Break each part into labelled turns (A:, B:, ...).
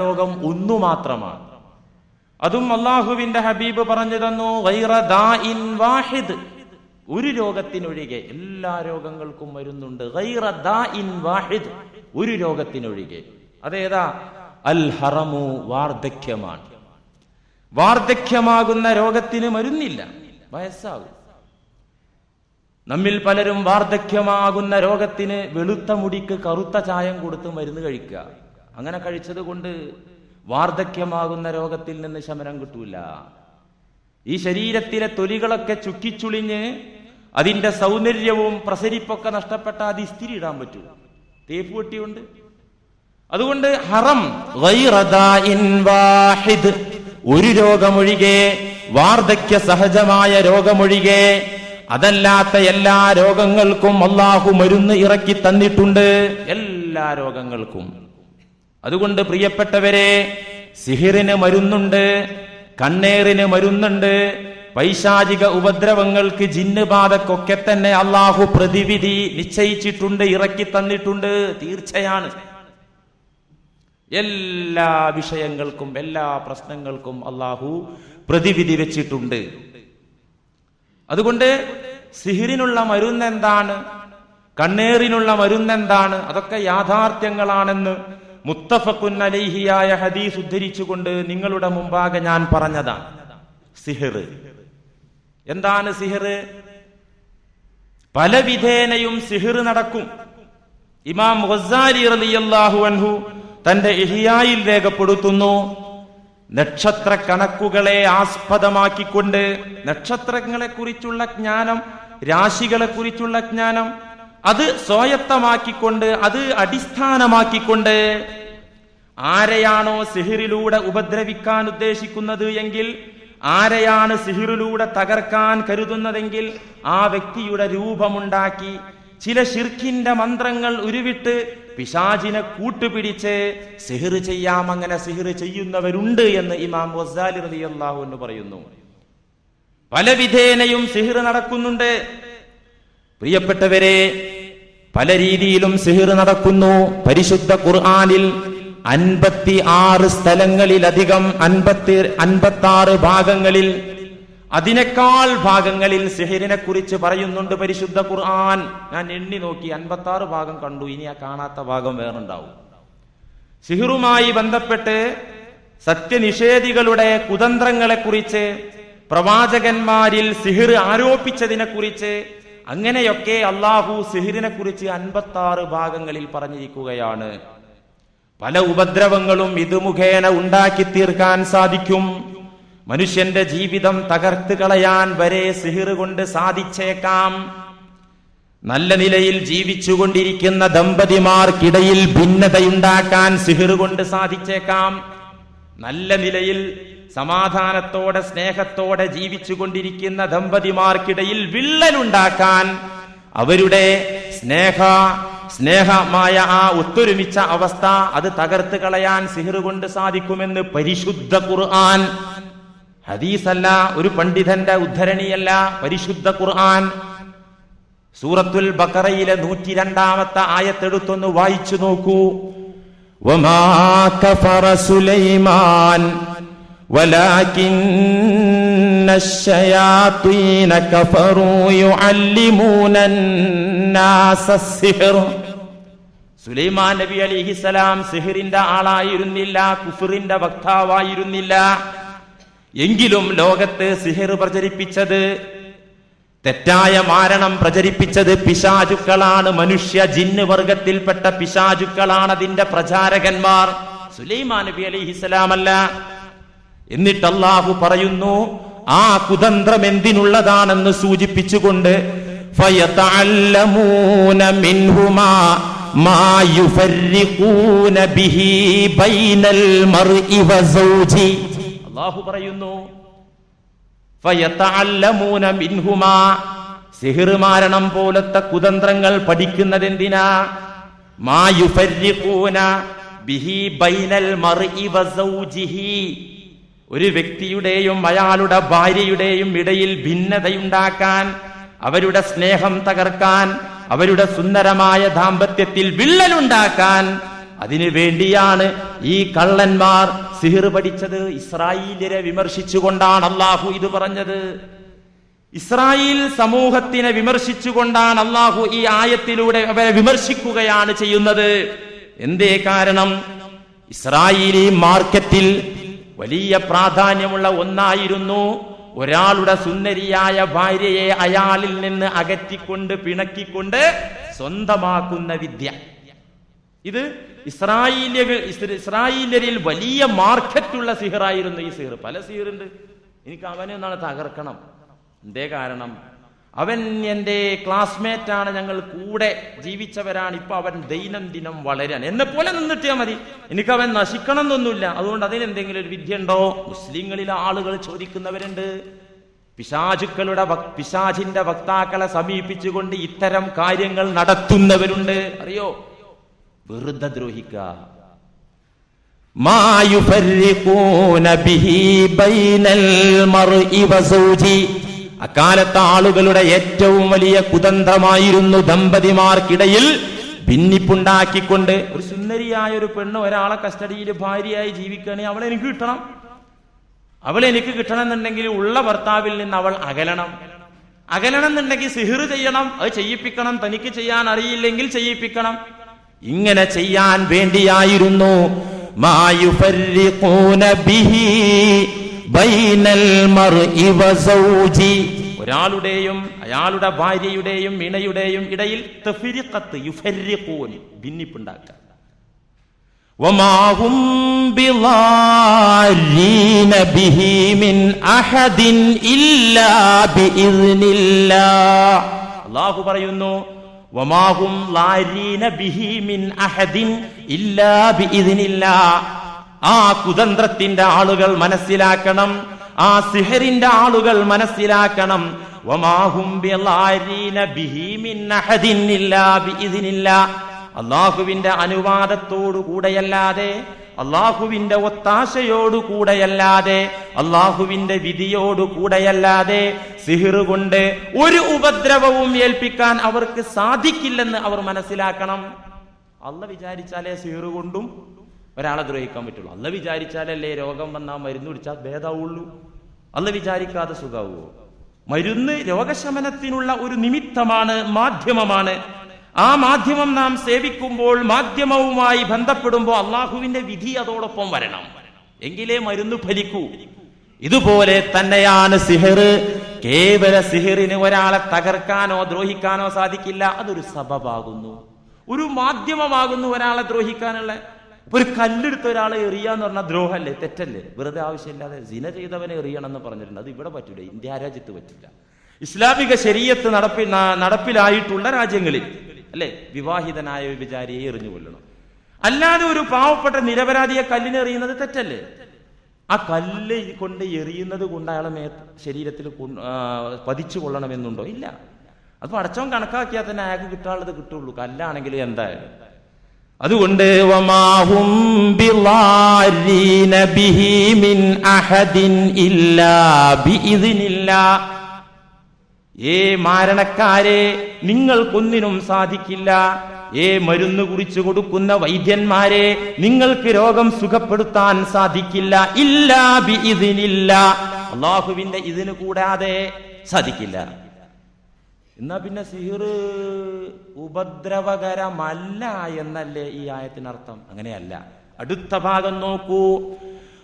A: രോഗം ഒന്നു മാത്രമാണ്. അതും അള്ളാഹുവിന്റെ ഹബീബ് പറഞ്ഞു തന്നു, ഗൈറ ദാഇൻ വാഹിദ്, ഒരു രോഗത്തിനൊഴികെ. എല്ലാ രോഗങ്ങൾക്കും മരുന്നുണ്ട്. ഗൈറ ദാഇൻ വാഹിദ്, ഒരു രോഗത്തിനൊഴികെ. അതേതാ? അൽ ഹറമു, വാർദ്ധക്യമാണ്. വാർദ്ധക്യമാകുന്ന രോഗത്തിന് മരുന്നില്ല, വയസ്സാകും. നമ്മിൽ പലരും വാർദ്ധക്യമാകുന്ന രോഗത്തിന് വെളുത്ത മുടിക്ക് കറുത്ത ചായം കൊടുത്ത് മരുന്ന് കഴിക്കുക. അങ്ങനെ കഴിച്ചത് കൊണ്ട് വാർദ്ധക്യമാകുന്ന രോഗത്തിൽ നിന്ന് ശമനം കിട്ടൂല. ഈ ശരീരത്തിലെ തൊലികളൊക്കെ ചുക്കിച്ചുളിഞ്ഞ് അതിന്റെ സൗന്ദര്യവും പ്രസരിപ്പൊക്കെ നഷ്ടപ്പെട്ട അത് ഇസ്തിരി ഇടാൻ പറ്റൂ, തേപ്പ് പെട്ടിയുണ്ട്. അതുകൊണ്ട് ഹറം ഗൈറ ദാഇൻ വാഹിദ്, ഒരു രോഗമൊഴികെ, വാർദ്ധക്യ സഹജമായ രോഗമൊഴികെ, അതല്ലാത്ത എല്ലാ രോഗങ്ങൾക്കും അള്ളാഹു മരുന്ന് ഇറക്കി തന്നിട്ടുണ്ട്, എല്ലാ രോഗങ്ങൾക്കും. അതുകൊണ്ട് പ്രിയപ്പെട്ടവരെ, സിഹിറിന് മരുന്നുണ്ട്, കണ്ണേറിന് മരുന്നുണ്ട്, പൈശാചിക ഉപദ്രവങ്ങൾക്ക്, ജിന്ന് ബാധക്കൊക്കെ തന്നെ അള്ളാഹു പ്രതിവിധി നിശ്ചയിച്ചിട്ടുണ്ട്, ഇറക്കി തന്നിട്ടുണ്ട്, തീർച്ചയാണ്. എല്ലാ വിഷയങ്ങൾക്കും എല്ലാ പ്രശ്നങ്ങൾക്കും അള്ളാഹു പ്രതിവിധി വെച്ചിട്ടുണ്ട്. അതുകൊണ്ട് സിഹിറിനുള്ള മരുന്നെന്താണ്, കണ്ണേറിനുള്ള മരുന്നെന്താണ്, അതൊക്കെ യാഥാർത്ഥ്യങ്ങളാണെന്ന് മുത്തഫഖുൻ അലൈഹിയായ ഹദീസ് ഉദ്ധരിച്ചുകൊണ്ട് നിങ്ങളുടെ മുമ്പാകെ ഞാൻ പറഞ്ഞതാണ്. സിഹിർ എന്താണ്? സിഹിർ പല വിധേനയും സിഹിർ നടക്കും. ഇമാം ഗസ്സാലി റളിയല്ലാഹു അൻഹു തന്റെ ഇഹ്യായിൽ രേഖപ്പെടുത്തുന്നു, നക്ഷത്ര കണക്കുകളെ ആസ്പദമാക്കിക്കൊണ്ട്, നക്ഷത്രങ്ങളെ കുറിച്ചുള്ള ജ്ഞാനം, രാശികളെ കുറിച്ചുള്ള ജ്ഞാനം, അത് സ്വായത്തമാക്കിക്കൊണ്ട്, അത് അടിസ്ഥാനമാക്കിക്കൊണ്ട് ആരെയാണോ സിഹിറിലൂടെ ഉപദ്രവിക്കാൻ ഉദ്ദേശിക്കുന്നത് എങ്കിൽ, ആരെയാണ് സിഹിറിലൂടെ തകർക്കാൻ കരുതുന്നതെങ്കിൽ, ആ വ്യക്തിയുടെ രൂപമുണ്ടാക്കി ചില ശിർക്കിന്റെ മന്ത്രങ്ങൾ ഉരുവിട്ട് പിശാചിനെ കൂട്ടുപിടിച്ച് സിഹിർ ചെയ്യാം. അങ്ങനെ സിഹിർ ചെയ്യുന്നവരുണ്ട് എന്ന് ഇമാം ഗസ്സാലി റളിയല്ലാഹു അൻഹു പറയുന്നു. പല വിധേനയും സിഹിർ നടക്കുന്നുണ്ട്. പ്രിയപ്പെട്ടവരെ, പല രീതിയിലും സിഹിർ നടക്കുന്നു. പരിശുദ്ധ ഖുർആനിൽ 56 സ്ഥലങ്ങളിലധികം, 56 ഭാഗങ്ങളിൽ, അതിനേക്കാൾ ഭാഗങ്ങളിൽ സിഹിറിനെ കുറിച്ച് പറയുന്നുണ്ട് പരിശുദ്ധ ഖുർആൻ. ഞാൻ എണ്ണി നോക്കി, 56 ഭാഗം കണ്ടു. ഇനി ആ കാണാത്ത ഭാഗം വേറുണ്ടാവും. സിഹിറുമായി ബന്ധപ്പെട്ട് സത്യനിഷേധികളുടെ കുതന്ത്രങ്ങളെ കുറിച്ച്, പ്രവാചകന്മാരിൽ സിഹിർ ആരോപിച്ചതിനെ കുറിച്ച്, അങ്ങനെയൊക്കെ അള്ളാഹു സിഹിറിനെ കുറിച്ച് 56 ഭാഗങ്ങളിൽ പറഞ്ഞിരിക്കുകയാണ്. പല ഉപദ്രവങ്ങളും ഇത് മുഖേന ഉണ്ടാക്കി തീർക്കാൻ സാധിക്കും. മനുഷ്യന്റെ ജീവിതം തകർത്ത് കളയാൻ വരെ സിഹിർ കൊണ്ട് സാധിച്ചേക്കാം. നല്ല നിലയിൽ ജീവിച്ചുകൊണ്ടിരിക്കുന്ന ദമ്പതിമാർക്കിടയിൽ ഭിന്നതയുണ്ടാക്കാൻ സിഹിർ കൊണ്ട് സാധിച്ചേക്കാം. നല്ല നിലയിൽ സമാധാനത്തോടെ സ്നേഹത്തോടെ ജീവിച്ചുകൊണ്ടിരിക്കുന്ന ദമ്പതിമാർക്കിടയിൽ വിള്ളലുണ്ടാക്കാൻ, അവരുടെ സ്നേഹമായ ആ ഒത്തൊരുമിച്ച അവസ്ഥ അത് തകർത്ത് കളയാൻ സിഹിർ കൊണ്ട് സാധിക്കുമെന്ന് പരിശുദ്ധ ഖുർആൻ. ഹദീസല്ല, ഒരു പണ്ഡിതന്റെ ഉദ്ധരണിയല്ല, പരിശുദ്ധ ഖുർആൻ. സൂറത്തുൽ ബഖറയിലെ 102-ാമത്തെ ആയത്തെടുത്തൊന്ന് വായിച്ചു നോക്കൂ. വമാ കഫറ സുലൈമാൻ വലാകിന്നശ്ശയാത്വീന കഫറൂ യുഅല്ലിമൂനന്നാസ അസ്സിഹ്ർ. സുലൈമാൻ നബി അലൈഹിസ്സലാം സിഹിറിന്റെ ആളായിരുന്നില്ല, കുഫറിന്റെ വക്താവായിരുന്നില്ല. എങ്കിലും ലോകത്ത് സിഹിർ പ്രചരിപ്പിച്ചത്, തെറ്റായ മാരണം പ്രചരിപ്പിച്ചത് പിശാചുക്കളാണ്. മനുഷ്യ ജിന്ന് വർഗത്തിൽപ്പെട്ട പിശാചുക്കളാണ് അതിന്റെ പ്രചാരകന്മാർ, സുലൈമാൻ നബി അലൈഹിസ്സലാം അല്ല. എന്നിട്ട് അല്ലാഹു പറയുന്നു, ആ കുതന്ത്രം എന്തിനുള്ളതാണെന്ന് സൂചിപ്പിച്ചുകൊണ്ട്, ഫയതഅല്ലമൂന മിൻഹുമാ മാ യുഫർരിഖൂന ബിഹി ബൈനൽ മർഇ വസൗജി. അല്ലാഹു പറയുന്നു, ഫയതഅല്ലമൂന മിൻഹുമാ, സിഹിർ മാരണം പോലത്തെ കുതന്ത്രങ്ങൾ പഠിക്കുന്നതെന്തിനാ? മാ യുഫർരിഖൂന ബിഹി ബൈനൽ മർഇ വസൗജിഹി, ഒരു വ്യക്തിയുടെയും അയാളുടെ ഭാര്യയുടെയും ഇടയിൽ ഭിന്നതയുണ്ടാക്കാൻ, അവരുടെ സ്നേഹം തകർക്കാൻ, അവരുടെ സുന്ദരമായ ദാമ്പത്യത്തിൽ വിള്ളലുണ്ടാക്കാൻ അതിനു വേണ്ടിയാണ് ഈ കള്ളന്മാർ സിഹിർ പഠിച്ചത്. ഇസ്രായേലിനെ വിമർശിച്ചുകൊണ്ടാണ് അള്ളാഹു ഇത് പറഞ്ഞത്. ഇസ്രായേൽ സമൂഹത്തിനെ വിമർശിച്ചുകൊണ്ടാണ് അള്ളാഹു ഈ ആയത്തിലൂടെ അവരെ വിമർശിക്കുകയാണ് ചെയ്യുന്നത്. എന്തേ കാരണം? ഇസ്രായേലി മാർക്കറ്റിൽ വലിയ പ്രാധാന്യമുള്ള ഒന്നായിരുന്നു ഒരാളുടെ സുന്ദരിയായ ഭാര്യയെ അയാളിൽ നിന്ന് അകറ്റിക്കൊണ്ട് പിണക്കിക്കൊണ്ട് സ്വന്തമാക്കുന്ന വിദ്യ. ഇത് ഇസ്രായേലിൽ വലിയ മാർക്കറ്റുള്ള സിഹിറായിരുന്നു ഈ സിഹിർ. പല സിഹിറുണ്ട്. എനിക്ക് അവനെ ഒന്നാണ് തകർക്കണം. എന്തേ കാരണം? അവൻ എൻ്റെ ക്ലാസ്മേറ്റ് ആണ്, ഞങ്ങൾ കൂടെ ജീവിച്ചവരാണ്. ഇപ്പൊ അവൻ ദൈനംദിനം വളരാൻ എന്നെ പോലെ നിന്നിട്ടാ മതി, എനിക്ക് അവൻ നശിക്കണം എന്നൊന്നുമില്ല. അതുകൊണ്ട് അതിനെന്തെങ്കിലും ഒരു വിദ്യ ഉണ്ടോ? മുസ്ലിങ്ങളിലെ ആളുകൾ ചോദിക്കുന്നവരുണ്ട്. പിശാചിന്റെ വക്താക്കളെ സമീപിച്ചുകൊണ്ട് ഇത്തരം കാര്യങ്ങൾ നടത്തുന്നവരുണ്ട്. അറിയോ? വെറുതെ ദ്രോഹിക്ക. മാ യുഫർരിഖൂന ബിഹി ബൈനൽ മർഇ വസൗജി. അക്കാലത്തെ ആളുകളുടെ ഏറ്റവും വലിയ കുതന്ത്രമായിരുന്നു ദമ്പതിമാർക്കിടയിൽ ഭിന്നിപ്പുണ്ടാക്കിക്കൊണ്ട്. ഒരു സുന്ദരിയായ ഒരു പെണ്ണ് ഒരാളെ കസ്റ്റഡിയിൽ ഭാര്യയായി ജീവിക്കുകയാണെങ്കിൽ അവളെ എനിക്ക് കിട്ടണം എന്നുണ്ടെങ്കിൽ ഉള്ള ഭർത്താവിൽ നിന്ന് അവൾ അകലണം എന്നുണ്ടെങ്കിൽ സിഹിർ ചെയ്യണം, അത് ചെയ്യിപ്പിക്കണം. തനിക്ക് ചെയ്യാൻ അറിയില്ലെങ്കിൽ ചെയ്യിപ്പിക്കണം. ഇങ്ങനെ ചെയ്യാൻ വേണ്ടിയായിരുന്നു മാ യുഫർരിഖൂന ബിഹി ബൈനൽ മർഇ വസൗജി. ഒരാളുടെയും അയാളുടെ ഭാര്യയുടെയും ഇണയുടെയും ഇടയിൽ തഫ്രീഖത്ത് യുഫർരിഖൂൻ, ഭിന്നിപ്പുണ്ടാക്കുക. വമാ ഹും ബിളാരീന ബിഹി മിൻ അഹദിൻ ഇല്ലാ ബിഇദ്നില്ലാഹ്. അല്ലാഹു പറയുന്നു വമാ ഹും ളാരീന ബിഹി മിൻ അഹദിൻ ഇല്ലാ ബിഇദ്നില്ലാഹ്. ആ കുതന്ത്രത്തിന്റെ ആളുകൾ മനസ്സിലാക്കണം, ആ സിഹറിന്റെ ആളുകൾ മനസ്സിലാക്കണം. വമാഹും ബിളാരീന ബിഹി മിൻ അഹദിൻ ഇല്ലാ ബിഇദ്നില്ലാഹ്. അല്ലാഹുവിന്റെ അനുവാദത്തോടു കൂടെയല്ലാതെ, അല്ലാഹുവിന്റെ ഒത്താശയോടു കൂടെയല്ലാതെ, അല്ലാഹുവിന്റെ വിധിയോടു കൂടെയല്ലാതെ സിഹിർ കൊണ്ട് ഒരു ഉപദ്രവവും ഏൽപ്പിക്കാൻ അവർക്ക് സാധിക്കില്ലെന്ന് അവർ മനസ്സിലാക്കണം. അല്ലാഹു വിചാരിച്ചാലേ സിഹിർ കൊണ്ടും ഒരാളെ ദ്രോഹിക്കാൻ പറ്റുള്ളൂ. അല്ലാഹു വിചാരിച്ചാലല്ലേ രോഗം വന്നാൽ മരുന്ന് കുടിച്ചാൽ ഭേദാവുള്ളൂ. അല്ലാഹു വിചാരിക്കാതെ സുഖാവുമോ? മരുന്ന് രോഗശമനത്തിനുള്ള ഒരു നിമിത്തമാണ്, മാധ്യമമാണ്. ആ മാധ്യമം നാം സേവിക്കുമ്പോൾ, മാധ്യമവുമായി ബന്ധപ്പെടുമ്പോൾ അള്ളാഹുവിന്റെ വിധി അതോടൊപ്പം വരണം, എങ്കിലേ മരുന്ന് ഫലിക്കൂ. ഇതുപോലെ തന്നെയാണ് സിഹിർ. കേവല സിഹിറിന് ഒരാളെ തകർക്കാനോ ദ്രോഹിക്കാനോ സാധിക്കില്ല. അതൊരു സബബാകുന്നു, ഒരു മാധ്യമമാകുന്നു ഒരാളെ ദ്രോഹിക്കാനുള്ള. ഒരു കല്ലെടുത്ത ഒരാളെ എറിയാന്ന് പറഞ്ഞാൽ ദ്രോഹല്ലേ, തെറ്റല്ലേ? വെറുതെ ആവശ്യമില്ലാതെ സിന ചെയ്തവനെ എറിയണം എന്ന് പറഞ്ഞിട്ടുണ്ട്. അത് ഇവിടെ പറ്റൂല, ഇന്ത്യ രാജ്യത്ത് പറ്റില്ല. ഇസ്ലാമിക ശരീഅത്ത് നടപ്പിലായിട്ടുള്ള രാജ്യങ്ങളിൽ അല്ലെ വിവാഹിതനായ വിചാരിയെ എറിഞ്ഞു കൊല്ലണം. അല്ലാതെ ഒരു പാവപ്പെട്ട നിരപരാധിയെ കല്ലിന് എറിയുന്നത് തെറ്റല്ലേ? ആ കല്ല് കൊണ്ട് എറിയുന്നത് കൊണ്ട് അയാളെ ശരീരത്തിൽ പതിച്ചു കൊള്ളണമെന്നുണ്ടോ? ഇല്ല. അത് പടച്ചവൻ കണക്കാക്കിയാൽ തന്നെ അയാൾക്ക് കിട്ടാനുള്ളത് കിട്ടുള്ളൂ, കല്ലാണെങ്കിൽ എന്തായാലും. അതുകൊണ്ട് വമാഹും ബിളാരീന ബിഹി മിൻ അഹദിൻ ഇല്ലാ ബിഇദ്നില്ലാഹ്. മാരണക്കാരെ, നിങ്ങൾക്കൊന്നിനും സാധിക്കില്ല. മരുന്ന് കുറിച്ചു കൊടുക്കുന്ന വൈദ്യന്മാരെ, നിങ്ങൾക്ക് രോഗം സുഖപ്പെടുത്താൻ സാധിക്കില്ല. ഇല്ലാ ബിഇദ്നില്ലാഹ്, അല്ലാഹുവിന്റെ ഇതിന് കൂടാതെ സാധിക്കില്ല. എന്നാ പിന്നെ സിഹിർ ഉപദ്രവകരമല്ല എന്നല്ലേ ഈ ആയത്തിനർത്ഥം? അങ്ങനെയല്ല. അടുത്ത ഭാഗം നോക്കൂ.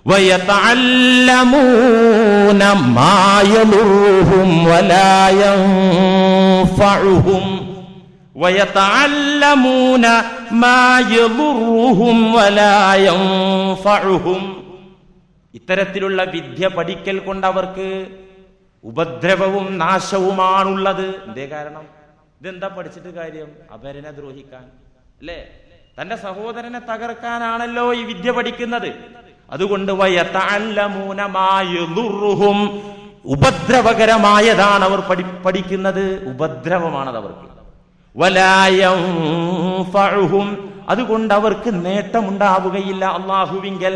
A: വയതഅല്ലമൂന മാ യദുറുഹും വലാ യൻഫഉഹും. വയതഅല്ലമൂന മാ യദുറുഹും വലാ യൻഫഉഹും. ഇത്തരത്തിലുള്ള വിദ്യ പഠിക്കൽ കൊണ്ട് അവർക്ക് ഉപദ്രവവും നാശവുമാണുള്ളത്. എന്തേ കാരണം? ഇതെന്താ പഠിച്ചിട്ട് കാര്യം? അപരനെ ദ്രോഹിക്കാൻ അല്ലേ? തന്റെ സഹോദരനെ തകർക്കാനാണല്ലോ ഈ വിദ്യ പഠിക്കുന്നത്. അതുകൊണ്ട് വയതഅല്ലമൂന മാ യദുറുഹും, ഉപദ്രവകരമായതാണ് അവർ പഠിക്കുന്നത്, ഉപദ്രവമാണത് അവർക്ക്. വലാ യൻഫഉഹും, അതുകൊണ്ട് അവർക്ക് നേട്ടമുണ്ടാവുകയില്ല. അള്ളാഹുവിങ്കൽ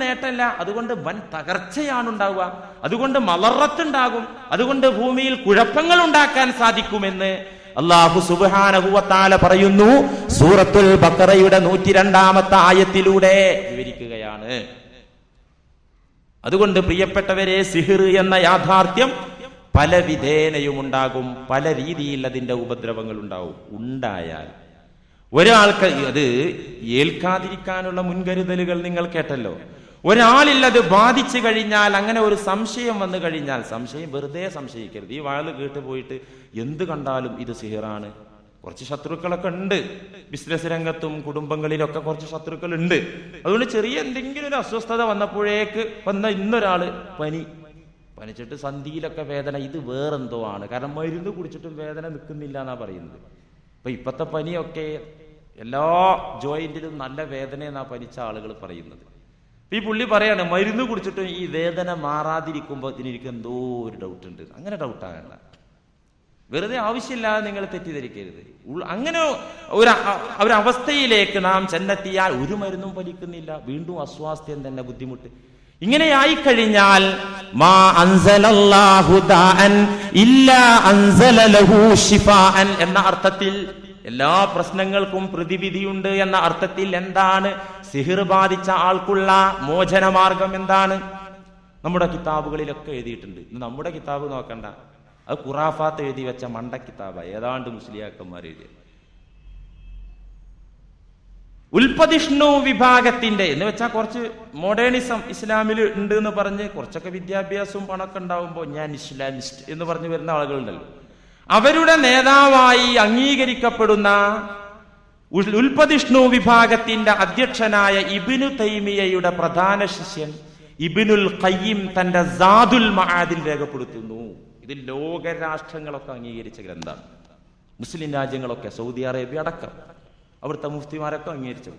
A: നേട്ടമല്ല, അതുകൊണ്ട് വൻ തകർച്ചയാണ് ഉണ്ടാവുക. അതുകൊണ്ട് മലറത്തുണ്ടാകും, അതുകൊണ്ട് ഭൂമിയിൽ കുഴപ്പങ്ങൾ ഉണ്ടാക്കാൻ സാധിക്കുമെന്ന് അല്ലാഹു സുബ്ഹാനഹു വ തആല പറയുന്നു സൂറത്തുൽ ബഖറയുടെ 102-ാമത്തെ ആയത്തിലൂടെ വിവരിക്കുകയാണ്. അതുകൊണ്ട് പ്രിയപ്പെട്ടവരെ, സിഹിർ എന്ന യാഥാർത്ഥ്യം പല വിധേനയും ഉണ്ടാകും, പല രീതിയിൽ അതിന്റെ ഉപദ്രവങ്ങൾ ഉണ്ടായാൽ ഒരാൾക്ക് അത് ഏൽക്കാതിരിക്കാനുള്ള മുൻകരുതലുകൾ നിങ്ങൾ കേട്ടല്ലോ. ഒരാളിൽ അത് ബാധിച്ചു കഴിഞ്ഞാൽ, അങ്ങനെ ഒരു സംശയം വന്നു കഴിഞ്ഞാൽ, സംശയം വെറുതെ സംശയിക്കരുത്. ഈ വാള് കേട്ട് പോയിട്ട് എന്ത് കണ്ടാലും ഇത് സിഹിറാണ്. കുറച്ച് ശത്രുക്കളൊക്കെ ഉണ്ട്, ബിസിനസ് രംഗത്തും കുടുംബങ്ങളിലൊക്കെ കുറച്ച് ശത്രുക്കൾ ഉണ്ട്. അതുകൊണ്ട് ചെറിയ എന്തെങ്കിലും ഒരു അസ്വസ്ഥത വന്നപ്പോഴേക്ക് ഇന്നൊരാള് പനിച്ചിട്ട് സന്ധിയിലൊക്കെ വേദന, ഇത് വേറെന്തോ ആണ്. കാരണം മരുന്ന് കുടിച്ചിട്ടും വേദന നിൽക്കുന്നില്ല എന്നാ പറയുന്നത്. അപ്പൊ ഇപ്പത്തെ പനിയൊക്കെ എല്ലാ ജോയിന്റിലും നല്ല വേദന എന്നാ പനിച്ച ആളുകൾ പറയുന്നത്. ഈ പുള്ളി പറയാണ് മരുന്ന് കുടിച്ചിട്ടും ഈ വേദന മാറാതിരിക്കുമ്പോൾ എനിക്ക് എന്തോ ഒരു ഡൗട്ട് ഉണ്ട്. അങ്ങനെ ഡൗട്ടാകണ്ട, വെറുതെ ആവശ്യമില്ലാതെ നിങ്ങൾ തെറ്റിദ്ധരിക്കരുത്. അങ്ങനെ ഒരു അവസ്ഥയിലേക്ക് നാം ചെന്നെത്തിയാൽ ഒരു മരുന്നും ഫലിക്കുന്നില്ല, വീണ്ടും അസ്വാസ്ഥ്യം തന്നെ, ബുദ്ധിമുട്ട്. ഇങ്ങനെയായിക്കഴിഞ്ഞാൽ മാ അൻസലല്ലാഹു ദാഅൻ ഇല്ലാ അൻസല ലഹു ശിഫാഅൻ എന്ന അർത്ഥത്തിൽ, എല്ലാ പ്രശ്നങ്ങൾക്കും പ്രതിവിധിയുണ്ട് എന്ന അർത്ഥത്തിൽ എന്താണ് സിഹിർ ബാധിച്ച ആൾക്കുള്ള മോചനമാർഗം എന്താണ്? നമ്മുടെ കിതാബുകളിലൊക്കെ എഴുതിയിട്ടുണ്ട്. നമ്മുടെ കിതാബ് നോക്കണ്ട, അത് ഖുറാഫാത്ത് എഴുതി വെച്ച മണ്ട കിതാബ, ഏതാണ്ട് മുസ്ലിയാക്കന്മാർ എഴുതിയ. ഉൽപ്പതിഷ്ണു വിഭാഗത്തിന്റെ എന്ന് വെച്ചാൽ കുറച്ച് മോഡേണിസം ഇസ്ലാമിൽ ഉണ്ട് എന്ന് പറഞ്ഞ് കുറച്ചൊക്കെ വിദ്യാഭ്യാസവും പണമൊക്കെ ഉണ്ടാവുമ്പോൾ ഞാൻ ഇസ്ലാമിസ്റ്റ് എന്ന് പറഞ്ഞു വരുന്ന ആളുകളുണ്ടല്ലോ. അവരുടെ നേതാവായി അംഗീകരിക്കപ്പെടുന്ന ഉൽപ്പതിഷ്ണു വിഭാഗത്തിന്റെ അധ്യക്ഷനായ ഇബ്നു തൈമിയയുടെ പ്രധാന ശിഷ്യൻ ഇബ്നുൽ ഖയ്യിം തന്റെ സാദുൽ മആദിൽ രേഖപ്പെടുത്തുന്നു. ഇത് ലോകരാഷ്ട്രങ്ങളൊക്കെ അംഗീകരിച്ച ഗ്രന്ഥമാണ്. മുസ്ലിം രാജ്യങ്ങളൊക്കെ, സൗദി അറേബ്യ അടക്കം അവിടുത്തെ മുഫ്തിമാരൊക്കെ അംഗീകരിച്ചു.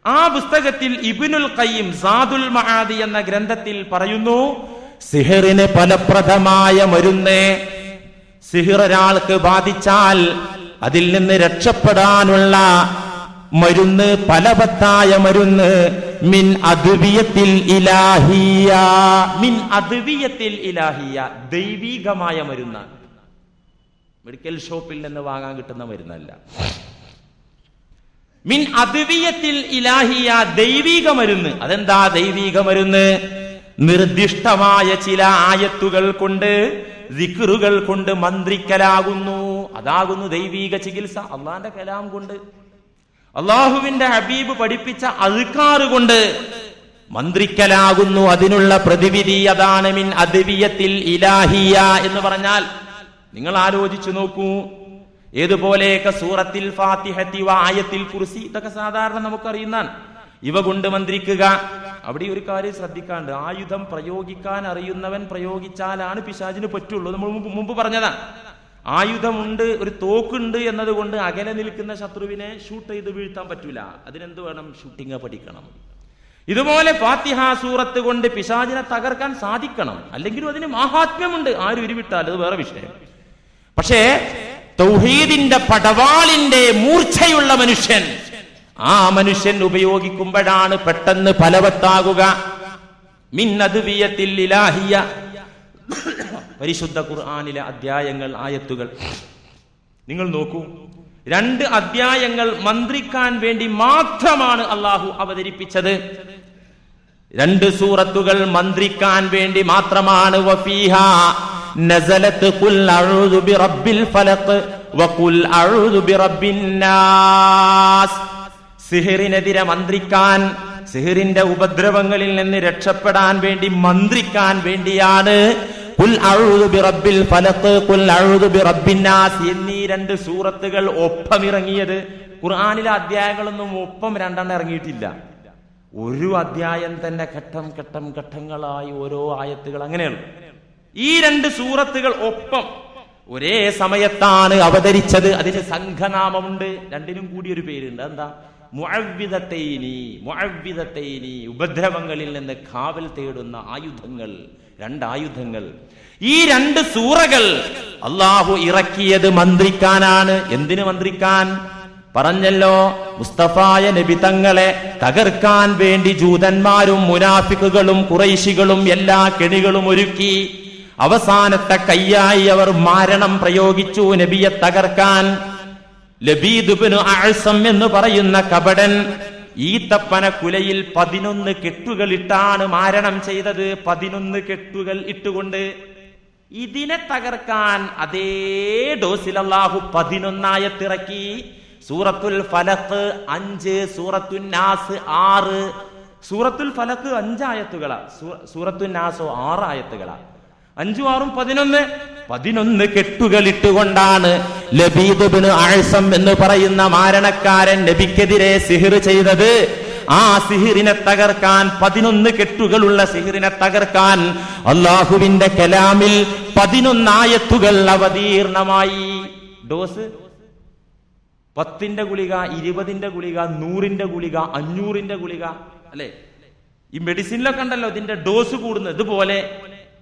A: ആ പുസ്തകത്തിൽ ഇബ്നുൽ ഖയ്യിം സാദുൽ മആദി എന്ന ഗ്രന്ഥത്തിൽ പറയുന്നു, സിഹിറിന് ഫലപ്രദമായ മരുന്ന്, സിഹിർ ഒരാൾക്ക് ബാധിച്ചാൽ അതിൽ നിന്ന് രക്ഷപ്പെടാനുള്ള മരുന്ന്, ഫലവത്തായ മരുന്ന്, മിൻ അദ്വിയത്തിൽ ഇലാഹിയ, മിൻ അദ്വിയത്തിൽ ഇലാഹിയ, ദൈവികമായ മരുന്നാണ്. മെഡിക്കൽ ഷോപ്പിൽ നിന്ന് വാങ്ങാൻ കിട്ടുന്ന മരുന്നല്ല. മിൻ അദ്വിയത്തിൽ ഇലാഹിയ, ദൈവിക മരുന്ന്. അതെന്താ ദൈവിക മരുന്ന്? നിർദ്ദിഷ്ടമായ ചില ആയത്തുകൾ കൊണ്ട്, ദിക്റുകൾ കൊണ്ട് മന്ത്രിക്കലാകുന്നു. അതാകുന്നു ദൈവിക ചികിത്സ. അള്ളാന്റെ കലാം കൊണ്ട്, അള്ളാഹുവിന്റെ ഹബീബ് പഠിപ്പിച്ച അദ്കാർ കൊണ്ട് മന്ത്രിക്കലാകുന്നു. അതിനുള്ള പ്രതിവിധി അതാണ് മിൻ അദ്വിയത്തിൽ ഇലാഹിയ എന്ന് പറഞ്ഞാൽ. നിങ്ങൾ ആലോചിച്ചു നോക്കൂ, ഏതുപോലെയൊക്കെ സൂറത്തിൽ ഫാത്തിഹത്തി വ ആയത്തിൽ കുർസി, ഇതൊക്കെ സാധാരണ നമുക്കറിയുന്നതാണ്. ഇവ കൊണ്ട് മന്ത്രിക്കുക. അവിടെ ഒരു കാര്യം ശ്രദ്ധിക്കാണ്ട്, ആയുധം പ്രയോഗിക്കാൻ അറിയുന്നവൻ പ്രയോഗിച്ചാലാണ് പിശാചിന് പറ്റുള്ളൂ. നമ്മൾ മുമ്പ് പറഞ്ഞതാണ്. ആയുധമുണ്ട്, ഒരു തോക്കുണ്ട് എന്നതുകൊണ്ട് അകലെ നിൽക്കുന്ന ശത്രുവിനെ ഷൂട്ട് ചെയ്ത് വീഴ്ത്താൻ പറ്റൂല. അതിനെന്ത് വേണം? ഷൂട്ടിങ് പഠിക്കണം. ഇതുപോലെ ഫാത്തിഹ സൂറത്ത് കൊണ്ട് പിശാചിനെ തകർക്കാൻ സാധിക്കണം. അല്ലെങ്കിലും അതിന് മഹാത്മ്യമുണ്ട്. ആരും ഉരുവിട്ടാൽ അത് വേറെ വിഷയം. പക്ഷേ തൗഹീദിന്റെ പടവാളിന്റെ മൂർച്ചയുള്ള മനുഷ്യൻ, ആ മനുഷ്യൻ ഉപയോഗിക്കുമ്പോഴാണ് പെട്ടെന്ന് ഫലവത്താകുക. മിൻ അദ്വിയത്തിൽ ഇലാഹിയ, പരിശുദ്ധ ഖുർആനിലെ അധ്യായങ്ങൾ, ആയത്തുകൾ നിങ്ങൾ നോക്കൂ. 2 അധ്യായങ്ങൾ മന്ത്രിക്കാൻ വേണ്ടി മാത്രമാണ് അള്ളാഹു അവതരിപ്പിച്ചത്. 2 സൂറത്തുകൾ മന്ത്രിക്കാൻ വേണ്ടി മാത്രമാണ്. വഫീഹാ നസലത് ഖുൽ അഊദു ബിറബ്ബിൽ ഫലഖ് വഖുൽ അഊദു ബിറബ്ബിൻ നാസ്. സിഹിറിനെതിരെ മന്ത്രിക്കാൻ, സിഹിറിന്റെ ഉപദ്രവങ്ങളിൽ നിന്ന് രക്ഷപ്പെടാൻ വേണ്ടി മന്ത്രിക്കാൻ വേണ്ടിയാണ് ഖുൽ അഊദു ബിറബ്ബിൽ ഫലഖ് ഖുൽ അഊദു ബിറബ്ബിൻ നാസ് എന്നീ 2 സൂറത്തുകൾ ഒപ്പം ഇറങ്ങിയത്. ഖുർആനിലെ അധ്യായങ്ങളൊന്നും ഒപ്പം 2 ഇറങ്ങിയിട്ടില്ല. ഒരു അധ്യായം തന്നെ ഘട്ടങ്ങളായി ഓരോ ആയത്തുകൾ, അങ്ങനെയാണ്. ഈ 2 സൂറത്തുകൾ ഒപ്പം ഒരേ സമയത്താണ് അവതരിച്ചത്. അതിന് സംഘനാമമുണ്ട്. 2നും കൂടി ഒരു പേരുണ്ട്. എന്താ? മുഅവ്വിദത്തൈനി, ഉപദ്രവങ്ങളിൽ നിന്ന് കാവൽ തേടുന്ന ആയുധങ്ങൾ, 2 ആയുധങ്ങൾ. ഈ 2 സൂറകൾ അള്ളാഹു ഇറക്കിയത് മന്ത്രിക്കാനാണ്. എന്തിനു മന്ത്രിക്കാൻ? പറഞ്ഞല്ലോ, മുസ്തഫായ നബി തങ്ങളെ തകർക്കാൻ വേണ്ടി ജൂതന്മാരും മുനാഫിക്കുകളും ഖുറൈശികളും എല്ലാ കെണികളും ഒരുക്കി. അവസാനത്തെ കയ്യായി അവർ മാരണം പ്രയോഗിച്ചു നബിയെ തകർക്കാൻ. ലബീദ് ഇബ്നു അഅ്സം എന്ന് പറയുന്ന കപടൻ ഈത്തപ്പന കുലയിൽ 11 കെട്ടുകളിട്ടാണ് മാരണം ചെയ്തത്. 11 കെട്ടുകൾ ഇട്ടുകൊണ്ട് ഇതിനെ തകർക്കാൻ അതേ ഡോസിൽ അല്ലാഹു 11 ആയത്തിറക്കി. സൂറത്തുൽ ഫലഖ് 5, സൂറത്തുൻ നാസ് 6. സൂറത്തുൽ ഫലഖ് 5 ആയത്തുകളാ, സൂറത്തുൻ നാസ് 6 ആയത്തുകളാ. 5ഉം 6ഉം 11 കെട്ടുകൾ ഇട്ടുകൊണ്ടാണ് ലബീദ് ഇബ്നു അഅ്സം എന്ന് പറയുന്ന മാരണക്കാരൻ നബിക്കെതിരെ സിഹിർ ചെയ്തത്. ആ സിഹിറിനെ തകർക്കാൻ, 11 കെട്ടുകളുള്ള സിഹിറിനെ തകർക്കാൻ അല്ലാഹുവിന്റെ കലാമിൽ 11 ആയത്തുകൾ അവതീർണമായി. ഡോസ് 10ന്റെ ഗുളിക, 20ന്റെ ഗുളിക, 100ന്റെ ഗുളിക, 500ന്റെ ഗുളിക, അല്ലെ? ഈ മെഡിസിനിലൊക്കെ ഉണ്ടല്ലോ ഇതിന്റെ ഡോസ് കൂടുന്നത്. ഇതുപോലെ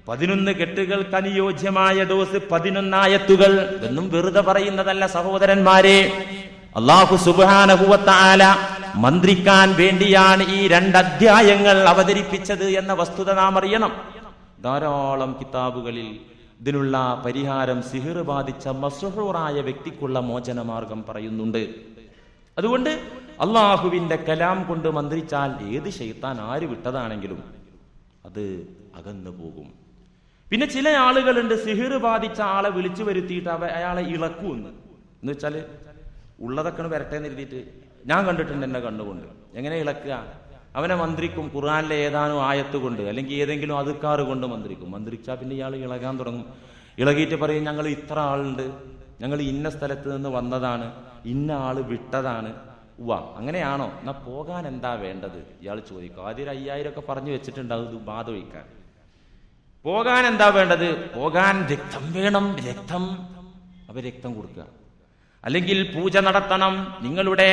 A: 11 കെട്ടുകൾക്ക് അനുയോജ്യമായ ഡോസ് 11 ആയത്തുകൾ. എന്നും വെറുതെ പറയുന്നതല്ല സഹോദരന്മാരെ. അല്ലാഹു സുബ്ഹാനഹു വ തആല മന്ത്രിക്കാൻ വേണ്ടിയാണ് ഈ 2 അധ്യായങ്ങൾ അവതരിപ്പിച്ചത് എന്ന വസ്തുത നാം അറിയണം. ധാരാളം കിതാബുകളിൽ ഇതിനുള്ള പരിഹാരം, സിഹിർ ബാധിച്ച മസ്ഹൂറായ വ്യക്തിക്കുള്ള മോചനമാർഗം പറയുന്നുണ്ട്. അതുകൊണ്ട് അള്ളാഹുവിന്റെ കലാം കൊണ്ട് മന്ത്രിച്ചാൽ ഏത് ശൈത്താൻ ആര് വിട്ടതാണെങ്കിലും അത് അകന്നു പോകും. പിന്നെ ചില ആളുകളുണ്ട് സിഹിർ ബാധിച്ച ആളെ വിളിച്ചു വരുത്തിയിട്ട് അയാളെ ഇളക്കുമെന്ന്. എന്ന് വെച്ചാല് ഉള്ളതൊക്കെ വരട്ടെ എന്ന് എഴുതിയിട്ട്, ഞാൻ കണ്ടിട്ടുണ്ട് എന്നെ കണ്ണുകൊണ്ട്. എങ്ങനെ ഇളക്കുക? അവനെ മന്ത്രിക്കും ഖുർആനിലെ ഏതാനും ആയത്ത് കൊണ്ട്, അല്ലെങ്കിൽ ഏതെങ്കിലും അതുക്കാറ് കൊണ്ട് മന്ത്രിക്കും. മന്ത്രിച്ചാൽ പിന്നെ ഇയാൾ ഇളകാൻ തുടങ്ങും. ഇളകിയിട്ട് പറയും, ഞങ്ങൾ ഇത്ര ആളുണ്ട്, ഞങ്ങൾ ഇന്ന സ്ഥലത്ത് നിന്ന് വന്നതാണ്, ഇന്ന ആള് വിട്ടതാണ്. അങ്ങനെയാണോ? എന്നാ പോകാൻ എന്താ വേണ്ടത്? ഇയാൾ ചോദിക്കും. ആദ്യം 5000 ഒക്കെ പറഞ്ഞു വെച്ചിട്ടുണ്ടാവും ഇത് ബാധ ഒഴിക്കാൻ. പോകാൻ എന്താ വേണ്ടത്? പോകാൻ രക്തം വേണം. രക്തം, അപ്പൊ രക്തം കൊടുക്കുക. അല്ലെങ്കിൽ പൂജ നടത്തണം. നിങ്ങളുടെ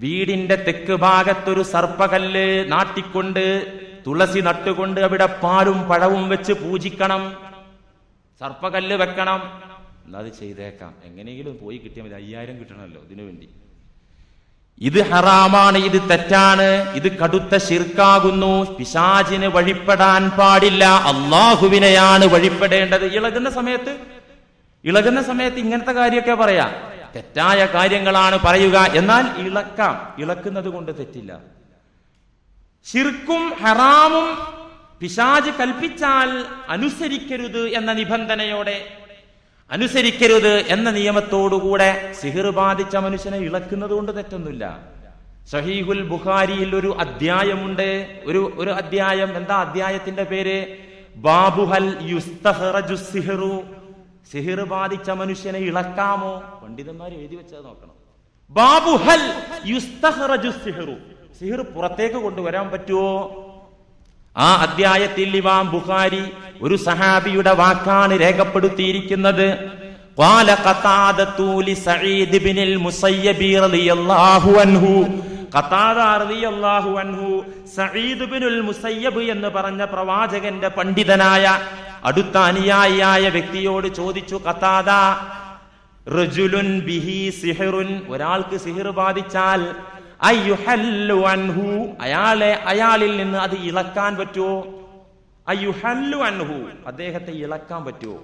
A: വീടിന്റെ തെക്ക് ഭാഗത്തൊരു സർപ്പകല്ല് നാട്ടിക്കൊണ്ട്, തുളസി നട്ടുകൊണ്ട് അവിടെ പാലും പഴവും വെച്ച് പൂജിക്കണം. സർപ്പകല്ല് വെക്കണം. അത് ചെയ്തേക്കാം, എങ്ങനെയെങ്കിലും പോയി കിട്ടിയാൽ മതി. 5000 കിട്ടണമല്ലോ ഇതിനു വേണ്ടി. ഇത് ഹറാമാണ്, ഇത് തെറ്റാണ്, ഇത് കടുത്ത ശിർക്കാകുന്നു. പിശാചിന് വഴിപ്പെടാൻ പാടില്ല, അള്ളാഹുവിനെയാണ് വഴിപ്പെടേണ്ടത്. ഇളകുന്ന സമയത്ത് ഇങ്ങനത്തെ കാര്യമൊക്കെ പറയാം. തെറ്റായ കാര്യങ്ങളാണ് പറയുക. എന്നാൽ ഇളക്കാം, ഇളക്കുന്നത് കൊണ്ട് തെറ്റില്ല. ശിർക്കും ഹറാമും പിശാച് കൽപ്പിച്ചാൽ അനുസരിക്കരുത് എന്ന നിബന്ധനയോടെ, അനുസരിക്കരുത് എന്ന നിയമത്തോടുകൂടെ സിഹിർ ബാധിച്ച മനുഷ്യനെ ഇളക്കുന്നത് കൊണ്ട് തെറ്റൊന്നുമില്ല. സഹീഹുൽ ബുഖാരിയിൽ ഒരു അധ്യായമുണ്ട്. ഒരു അധ്യായം. എന്താ അധ്യായത്തിന്റെ പേര്? ബാബുഹൽ യുസ്തഖറജു സിഹ്റു. സിഹിർ ബാധിച്ച മനുഷ്യനെ ഇളക്കാമോ? പണ്ഡിതന്മാർ എഴുതി വെച്ചത് നോക്കണം. ബാബുഹൽ യുസ്തഖറജു സിഹ്റു. സിഹിർ പുറത്തേക്ക് കൊണ്ടുവരാൻ പറ്റുമോ? ആ അധ്യായത്തിൽ ഇമാം ബുഖാരി ഒരു സഹാബിയുടെ വാക്കാണ് രേഖപ്പെടുത്തിയിരിക്കുന്നത്. ഖാല ഖതാദതു ലിസഈദ് ഇബ്നുൽ മുസയ്യിബ് റളിയല്ലാഹു അൻഹു. ഖതാദ റളിയല്ലാഹു അൻഹു സഈദ് ഇബ്നുൽ മുസയ്യിബ് എന്ന് പറഞ്ഞ പ്രവാചകന്റെ പണ്ഡിതനായ അടുത്ത അനുയായിയായ വ്യക്തിയോട് ചോദിച്ചു. ഖതാദ, റജുലുൻ ബിഹി സിഹ്റുൻ, ഒരാൾക്ക് സിഹിർ ബാധിച്ചാൽ അയ്യുഹല്ലു അൻഹു, അയാളിൽ നിന്ന് അത് ഇളക്കാൻ പറ്റുമോ? അയ്യുഹല്ലു അൻഹു, അദ്ദേഹത്തെ ഇളക്കാൻ പറ്റുമോ?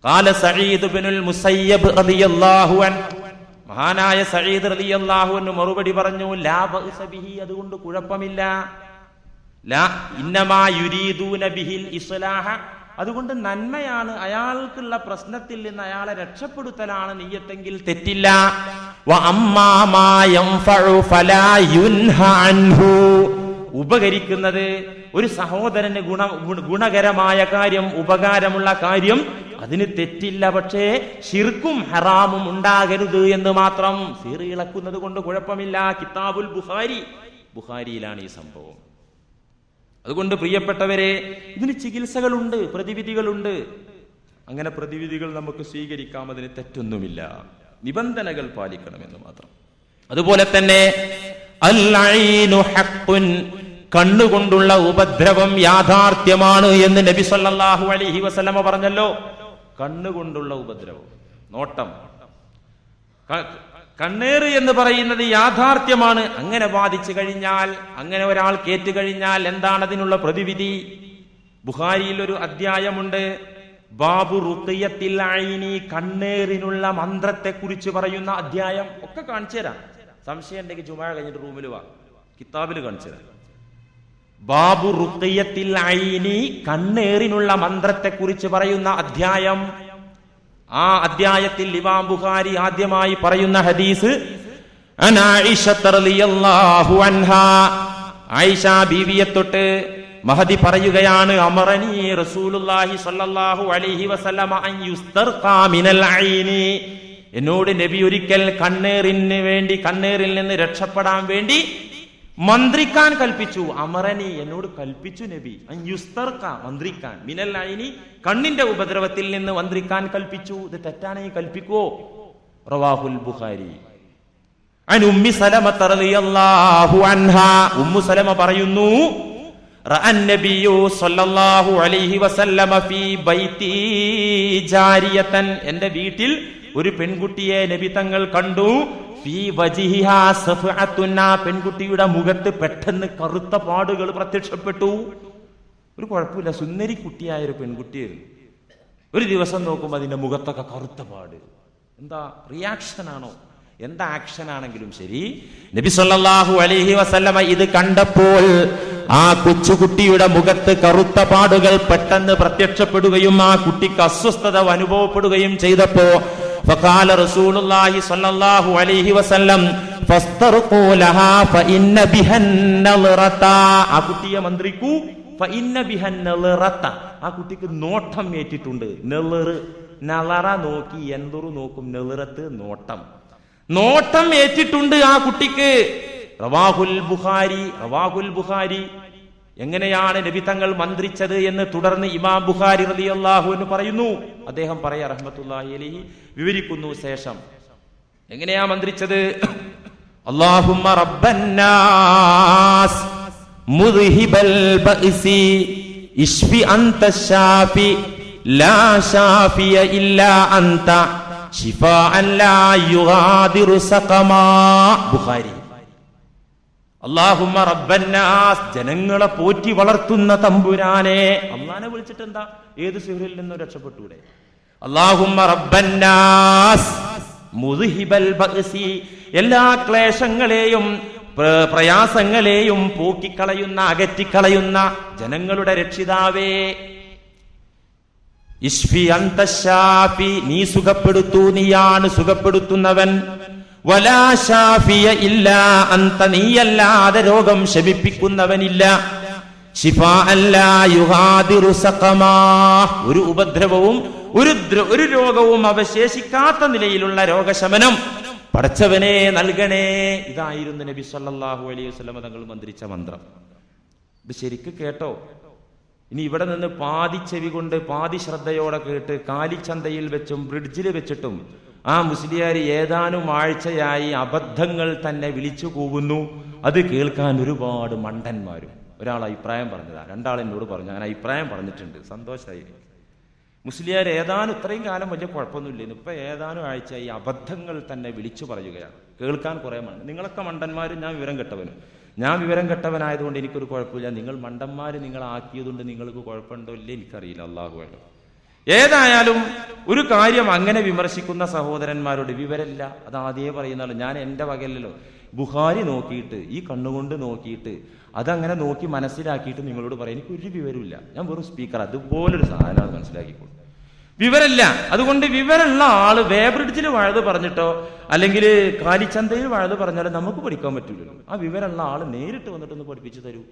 A: ഖാല സഈദ് ഇബ്നുൽ മുസയ്യിബ് റളിയല്ലാഹു അൻഹു, മഹാനായ സഈദ് റളിയല്ലാഹു അൻഹു മറുപടി പറഞ്ഞു, ലാ ബഅസ ബിഹി, അതുകൊണ്ട് കുഴപ്പമില്ല. ലാ ഇന്നമാ യുരീദൂന ബിഹിൽ ഇസ്ലാഹ, അതുകൊണ്ട് നന്മയാണ്, അയാൾക്കുള്ള പ്രശ്നത്തിൽ നിന്ന് അയാളെ രക്ഷപ്പെടുത്തലാണ് നിയ്യത്തെങ്കിൽ തെറ്റില്ല. ഉപകരിക്കുന്നത്, ഒരു സഹോദരന് ഗുണകരമായ കാര്യം, ഉപകാരമുള്ള കാര്യം, അതിന് തെറ്റില്ല. പക്ഷേ ശിർക്കും ഹറാമും ഉണ്ടാകരുത് എന്ന് മാത്രം. സിഹിർ ഇളക്കുന്നത് കൊണ്ട് കുഴപ്പമില്ല. കിതാബുൽ ബുഖാരിയിലാണ് ഈ സംഭവം. അതുകൊണ്ട് പ്രിയപ്പെട്ടവരെ, ഇതിന് ചികിത്സകളുണ്ട്, പ്രതിവിധികളുണ്ട്. അങ്ങനെ പ്രതിവിധികൾ നമുക്ക് സ്വീകരിക്കാം, അതിന് തെറ്റൊന്നുമില്ല. നിബന്ധനകൾ പാലിക്കണമെന്ന് മാത്രം. അതുപോലെ തന്നെ അൽ-ഐനു ഹഖ്ഖുൻ, കണ്ണുകൊണ്ടുള്ള ഉപദ്രവം യാഥാർത്ഥ്യമാണ് എന്ന് നബി സല്ലല്ലാഹു അലൈഹി വസല്ലമ പറഞ്ഞല്ലോ. കണ്ണുകൊണ്ടുള്ള ഉപദ്രവം, നോട്ടം, കണ്ണേറ് എന്ന് പറയുന്നത് യാഥാർത്ഥ്യമാണ്. അങ്ങനെ ബാധിച്ചു കഴിഞ്ഞാൽ, അങ്ങനെ ഒരാൾ കേറ്റുകഴിഞ്ഞാൽ എന്താണ് അതിനുള്ള പ്രതിവിധി? ബുഖാരിയിൽ ഒരു അധ്യായമുണ്ട്, ബാബു റുഖിയത്തിൽ ഐനി, കണ്ണേറിനുള്ള മന്ത്രത്തെ കുറിച്ച് പറയുന്ന അധ്യായം. ഒക്കെ കാണിച്ചു തരാം, സംശയം ഉണ്ടെങ്കിൽ ജുമാ കഴിഞ്ഞിട്ട് റൂമിൽ വാ, കിതാബിൽ കാണിച്ചു തരാം. ബാബു റുഖിയത്തിൽ ഐനി, കണ്ണേറിനുള്ള മന്ത്രത്തെ കുറിച്ച് പറയുന്ന അധ്യായം. ആ അധ്യായത്തിൽ ഇമാം ബുഖാരി ആദ്യമായി പറയുന്ന ഹദീസ് ആയിഷ റളിയല്ലാഹു അൻഹാ, ആയിഷ ബീവിയെ തൊട്ട് മഹദി പറയുകയാണ്, അമറനി റസൂലുള്ളാഹി സ്വല്ലല്ലാഹു അലൈഹി വസല്ലമ അൻ യുസ്തർഖാ മിനൽ ഐനി, എന്നോട് നബി ഒരിക്കൽ കണ്ണേറിൽ നിന്ന് രക്ഷപ്പെടാൻ വേണ്ടി മന്ത്രിക്കാൻ കൽപ്പിച്ചു. അമറനി, എന്നോട് കൽപ്പിച്ചു നബി, അൻ യുസ്തർഖാ, മന്ത്രിക്കാൻ, മിനൽ ഐനി, കണ്ണിന്റെ ഉപദ്രവത്തിൽ നിന്ന് മന്ത്രിക്കാൻ കൽപ്പിച്ചു. ഇത് തെറ്റാണെങ്കിൽ കൽപ്പിക്കുവോ? റവാഹുൽ ബുഖാരി. അൻ ഉമ്മി സലമ റളിയല്ലാഹു അൻഹാ, ഉമ്മു സലമ പറയുന്നു, റഅൻ നബിയു സ്വല്ലല്ലാഹു അലൈഹി വസല്ലമ ഫീ ബൈതി ജാരിയതൻ, എന്റെ വീട്ടിൽ ഒരു പെൺകുട്ടിയെ നബി തങ്ങൾ കണ്ടു. ഫീ വജിഹിഹാ സഫഅത്തുൻ, പെൺകുട്ടിയുടെ മുഖത്ത് പെട്ടെന്ന് കറുത്ത പാടുകൾ പ്രത്യക്ഷപ്പെട്ടു. ഒരു കുഴപ്പമില്ല, സുന്ദരി കുട്ടിയായ ഒരു പെൺകുട്ടിയായിരുന്നു. ഒരു ദിവസം നോക്കുമ്പോൾ അതിന്റെ മുഖത്തൊക്കെ കറുത്ത പാട്. എന്താ റിയാക്ഷൻ ആണോ, എന്താ ആക്ഷൻ ആണെങ്കിലും ശരി, നബി സല്ലല്ലാഹു അലൈഹി വസല്ലമ ഇത് കണ്ടപ്പോൾ ആ കൊച്ചുകുട്ടിയുടെ മുഖത്ത് കറുത്ത പാടുകൾ പെട്ടെന്ന് പ്രത്യക്ഷപ്പെടുകയും ആ കുട്ടിക്ക് അസ്വസ്ഥത അനുഭവപ്പെടുകയും ചെയ്തപ്പോ ഫഖാല റസൂലുള്ളാഹി സ്വല്ലല്ലാഹു അലൈഹി വസല്ലം ഫസ്തർഖൂ ലഹാ ഫഇന്ന ബിഹൻ നളറത, ആ കുട്ടിയെ മന്ത്രിക്കൂ. ഫഇന്ന ബിഹൻ നളറത, ആ കുട്ടിക്ക് നോട്ടം ഏറ്റിട്ടുണ്ട്. നളറ നോക്കി, എന്തൊരു നോക്കും, നെളിറത്ത് നോട്ടം, നോട്ടം ഏറ്റിട്ടുണ്ട് ആ കുട്ടിക്ക്. റവാഹുൽ ബുഖാരി. എങ്ങനെയാണ് നബി തങ്ങൾ മന്ത്രിച്ചത് എന്ന് തുടർന്ന് ഇമാം ബുഖാരി റളിയല്ലാഹു അൻഹു പറയുന്നു. അദ്ദേഹം പറയാ റഹ്മത്തുള്ളാഹി അലൈഹി വിവരിക്കുന്നു ശേഷം എങ്ങനെയാ മന്ത്രിച്ചത്. അല്ലാഹുമ്മ റബ്ബന്നാസ് മുദ്ഹിബൽ ബഅസി ഇശ്ഫി അൻത ശാഫി ലാ ശാഫിയ ഇല്ലാ അൻത ശിഫാഅൻ ലാ യുഗാദിറു സഖമാ. ബുഖാരി. അല്ലാഹുമ്മ റബ്ബന്നാസ്, ജനങ്ങളെ പോറ്റി വളർത്തുന്ന തമ്പുരാനെ. അല്ലാഹനെ വിളിച്ചിട്ട് എന്താ, ഏത് സിഹ്റിൽ നിന്നും രക്ഷപ്പെട്ടൂടെ. അല്ലാഹുമ്മ റബ്ബന്നാസ് മുദ്ഹിബൽ ബഅസി, എല്ലാ ക്ലേശങ്ങളെയും പ്രയാസങ്ങളെയും പോക്കിക്കളയുന്ന, അകറ്റിക്കളയുന്ന ജനങ്ങളുടെ രക്ഷിതാവേ. ഇശ്ഫി അൻത ശാഫി, നീ സുഖപ്പെടുത്തൂ, നീയാണ് സുഖപ്പെടുത്തുന്നവൻ. വലാ ശാഫിയ ഇല്ലാ അൻത, നീയല്ലാതെ രോഗം ശമിപ്പിക്കുന്നവനില്ല. ശിഫാഅൻ ലാ യുഗാദിറു സഖമാ, ഒരു ഉപദ്രവവും ഒരു രോഗവും അവശേഷിക്കാത്ത നിലയിലുള്ള രോഗശമനം പടച്ചവനെ നൽകണേ. ഇതായിരുന്നു നബി സല്ലല്ലാഹു അലൈഹി വസല്ലം തങ്ങൾ മന്ത്രിച്ച മന്ത്രം. ഇത് ശരിക്ക് കേട്ടോ. ഇനി ഇവിടെ നിന്ന് പാതി ചെവി കൊണ്ട് പാതി ശ്രദ്ധയോടെ കേട്ട് കാലിച്ചന്തയിൽ വെച്ചും ബ്രിഡ്ജിൽ വെച്ചിട്ടും ആ മുസ്ലിയാർ ഏതാനും ആഴ്ചയായി അബദ്ധങ്ങൾ തന്നെ വിളിച്ചു കൂവുന്നു. അത് കേൾക്കാൻ ഒരുപാട് മണ്ടന്മാരും. ഒരാൾ അഭിപ്രായം പറഞ്ഞതാ, രണ്ടാൾ എന്നോട് പറഞ്ഞു, അങ്ങനെ അഭിപ്രായം പറഞ്ഞിട്ടുണ്ട്, സന്തോഷമായി. മുസ്ലിയാർ ഏതാനും ഇത്രയും കാലം വലിയ കുഴപ്പമൊന്നുമില്ല, ഇപ്പൊ ഏതാനും ആഴ്ചയായി അബദ്ധങ്ങൾ തന്നെ വിളിച്ചു പറയുകയാണ്. കേൾക്കാൻ കുറെ നിങ്ങളൊക്കെ മണ്ടന്മാരും ഞാൻ വിവരം കെട്ടവനും. ഞാൻ വിവരം കെട്ടവനായതുകൊണ്ട് എനിക്കൊരു കുഴപ്പമില്ല, നിങ്ങൾ മണ്ടന്മാര് നിങ്ങളാക്കിയതുകൊണ്ട് നിങ്ങൾക്ക് കുഴപ്പമുണ്ടോ ഇല്ലേ എനിക്കറിയില്ല, അള്ളാഹു അലം. ഏതായാലും ഒരു കാര്യം അങ്ങനെ വിമർശിക്കുന്ന സഹോദരന്മാരോട് വിവരമില്ല, അത് ആദ്യമേ പറയുന്നതാണ്. ഞാൻ എന്റെ വകയല്ലല്ലോ, ബുഖാരി നോക്കിയിട്ട് ഈ കണ്ണുകൊണ്ട് നോക്കിയിട്ട് അതങ്ങനെ നോക്കി മനസ്സിലാക്കിയിട്ട് നിങ്ങളോട് പറയാം എനിക്കൊരു വിവരമില്ല, ഞാൻ വെറും സ്പീക്കർ, അതുപോലൊരു സാധനമാണ്, മനസ്സിലാക്കിക്കോളൂ. വിവരമില്ല. അതുകൊണ്ട് വിവരമുള്ള ആള് വേബ്രിഡ്ജിൽ വഴുത് പറഞ്ഞിട്ടോ അല്ലെങ്കിൽ കാലിച്ചന്തയിൽ വഴുത് പറഞ്ഞാലും നമുക്ക് പഠിക്കാൻ പറ്റൂലല്ലോ. ആ വിവരമുള്ള ആള് നേരിട്ട് വന്നിട്ടൊന്ന് പഠിപ്പിച്ചു തരൂ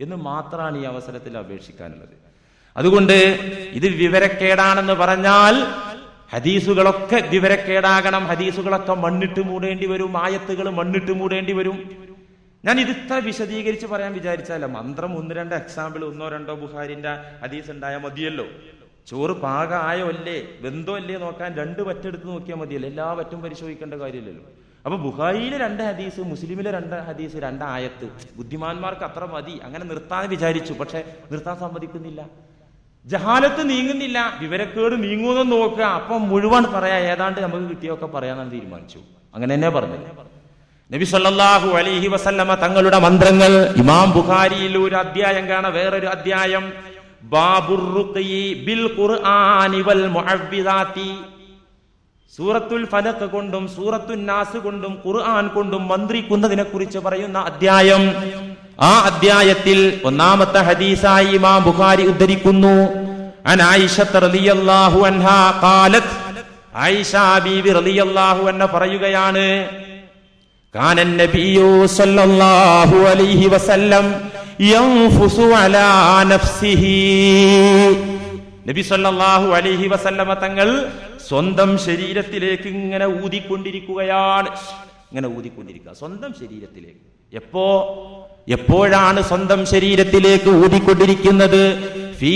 A: എന്ന് മാത്രമാണ് ഈ അവസരത്തിൽ അപേക്ഷിക്കാനുള്ളത്. അതുകൊണ്ട് ഇത് വിവരക്കേടാണെന്ന് പറഞ്ഞാൽ ഹദീസുകളൊക്കെ വിവരക്കേടാകണം. ഹദീസുകളൊക്കെ മണ്ണിട്ട് മൂടേണ്ടി വരും, ആയത്തുകൾ മണ്ണിട്ട് മൂടേണ്ടി വരും. ഞാൻ ഇത് ഇത്ര വിശദീകരിച്ച് പറയാൻ വിചാരിച്ചാലോ, മന്ത്രം 1-2 എക്സാമ്പിൾ 1-2 ബുഖാരിന്റെ ഹദീസ് ഉണ്ടായാൽ മതിയല്ലോ. ചോറ് പാകമായോ അല്ലേ വെന്തോ അല്ലേ നോക്കാൻ 2 വറ്റെടുത്ത് നോക്കിയാൽ മതിയല്ലോ, എല്ലാ വറ്റും പരിശോധിക്കേണ്ട കാര്യമില്ലല്ലോ. അപ്പൊ ബുഖാരിയിലെ 2 ഹദീസ്, മുസ്ലിമിലെ 2 ഹദീസ്, 2 ആയത്ത്, ബുദ്ധിമാന്മാർക്ക് അത്ര മതി, അങ്ങനെ നിർത്താൻ വിചാരിച്ചു. പക്ഷെ നിർത്താൻ സമ്മതിക്കുന്നില്ല, ജഹാലത്ത് നീങ്ങുന്നില്ല, വിവരക്കേട് നീങ്ങുമെന്ന് നോക്കുക. അപ്പൊ മുഴുവൻ പറയാ, ഏതാണ്ട് നമുക്ക് കിട്ടിയൊക്കെ പറയാനാണ് തീരുമാനിച്ചു. അങ്ങനെ തന്നെ പറഞ്ഞു. നബി സല്ലല്ലാഹു അലൈഹി വസല്ലമ തങ്ങളുടെ മന്ത്രങ്ങൾ ഇമാം ബുഖാരിയിൽ ഒരു അധ്യായം കാണാം, വേറൊരു അധ്യായം ബാബുർ റുഖ്യി ബിൽ ഖുർആനി വൽ മുഅവ്വിദാതി. സൂറത്തുൽ ഫലഖ് കൊണ്ടും സൂറത്തുൻ നാസ് കൊണ്ടും ഖുർആൻ കൊണ്ടും മന്ത്രിക്കുന്നതിനെ കുറിച്ച് പറയുന്ന അധ്യായം. ആ അധ്യായത്തിൽ ഒന്നാമത്തെ ഹദീസായി ഇമാം ബുഖാരി ഉദ്ധരിക്കുന്നു. അൻ ആയിഷ റളിയല്ലാഹു അൻഹാ ഖാലത്, ആയിഷ ബീവി റളിയല്ലാഹു അൻഹ പറയുകയാണ്, കാനൻ നബിയ്യു സല്ലല്ലാഹു അലൈഹി വസല്ലം യൻഫുസു അലാ നഫ്സിഹി. നബി സല്ലല്ലാഹു അലൈഹി വസല്ലമ തങ്ങൾ സ്വന്തം ശരീരത്തിലേക്ക് ഇങ്ങനെ ഊതിക്കൊണ്ടിരിക്കുകയാണ്. ഇങ്ങനെ ഊതിക്കൊണ്ടിരിക്കുക സ്വന്തം ശരീരത്തിലേക്ക്. എപ്പോഴാണ് സ്വന്തം ശരീരത്തിലേക്ക് ഊതിക്കൊണ്ടിരിക്കുന്നത്? ഫീ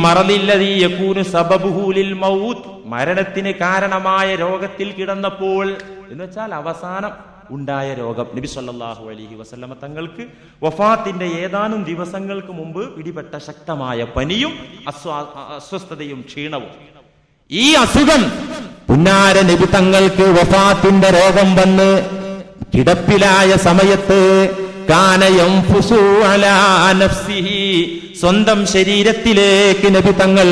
A: മറളില്ലദീ യകൂനു സബബുഹു ലിൽ മൗത്ത്, മരണത്തിന് കാരണമായ രോഗത്തിൽ കിടന്നപ്പോൾ, എന്ന് വെച്ചാൽ അവസാനം ഉണ്ടായ രോഗം. നബി സല്ലല്ലാഹു അലൈഹി വസല്ലമ തങ്ങൾക്ക് വഫാത്തിന്റെ ഏതാനും ദിവസങ്ങൾക്ക് മുമ്പ് പിടിപെട്ട ശക്തമായ പനിയും അസ്വസ്ഥതയും ക്ഷീണവും. ഈ അസുഖം പുന്നാര നബി തങ്ങൾക്ക് വഫാത്തിന്റെ രോഗം വന്ന് കിടപ്പിലായ സമയത്ത് കാന യൻഫുസു അലാ നഫ്സിഹി, സ്വന്തം ശരീരത്തിലേക്ക് നബി തങ്ങൾ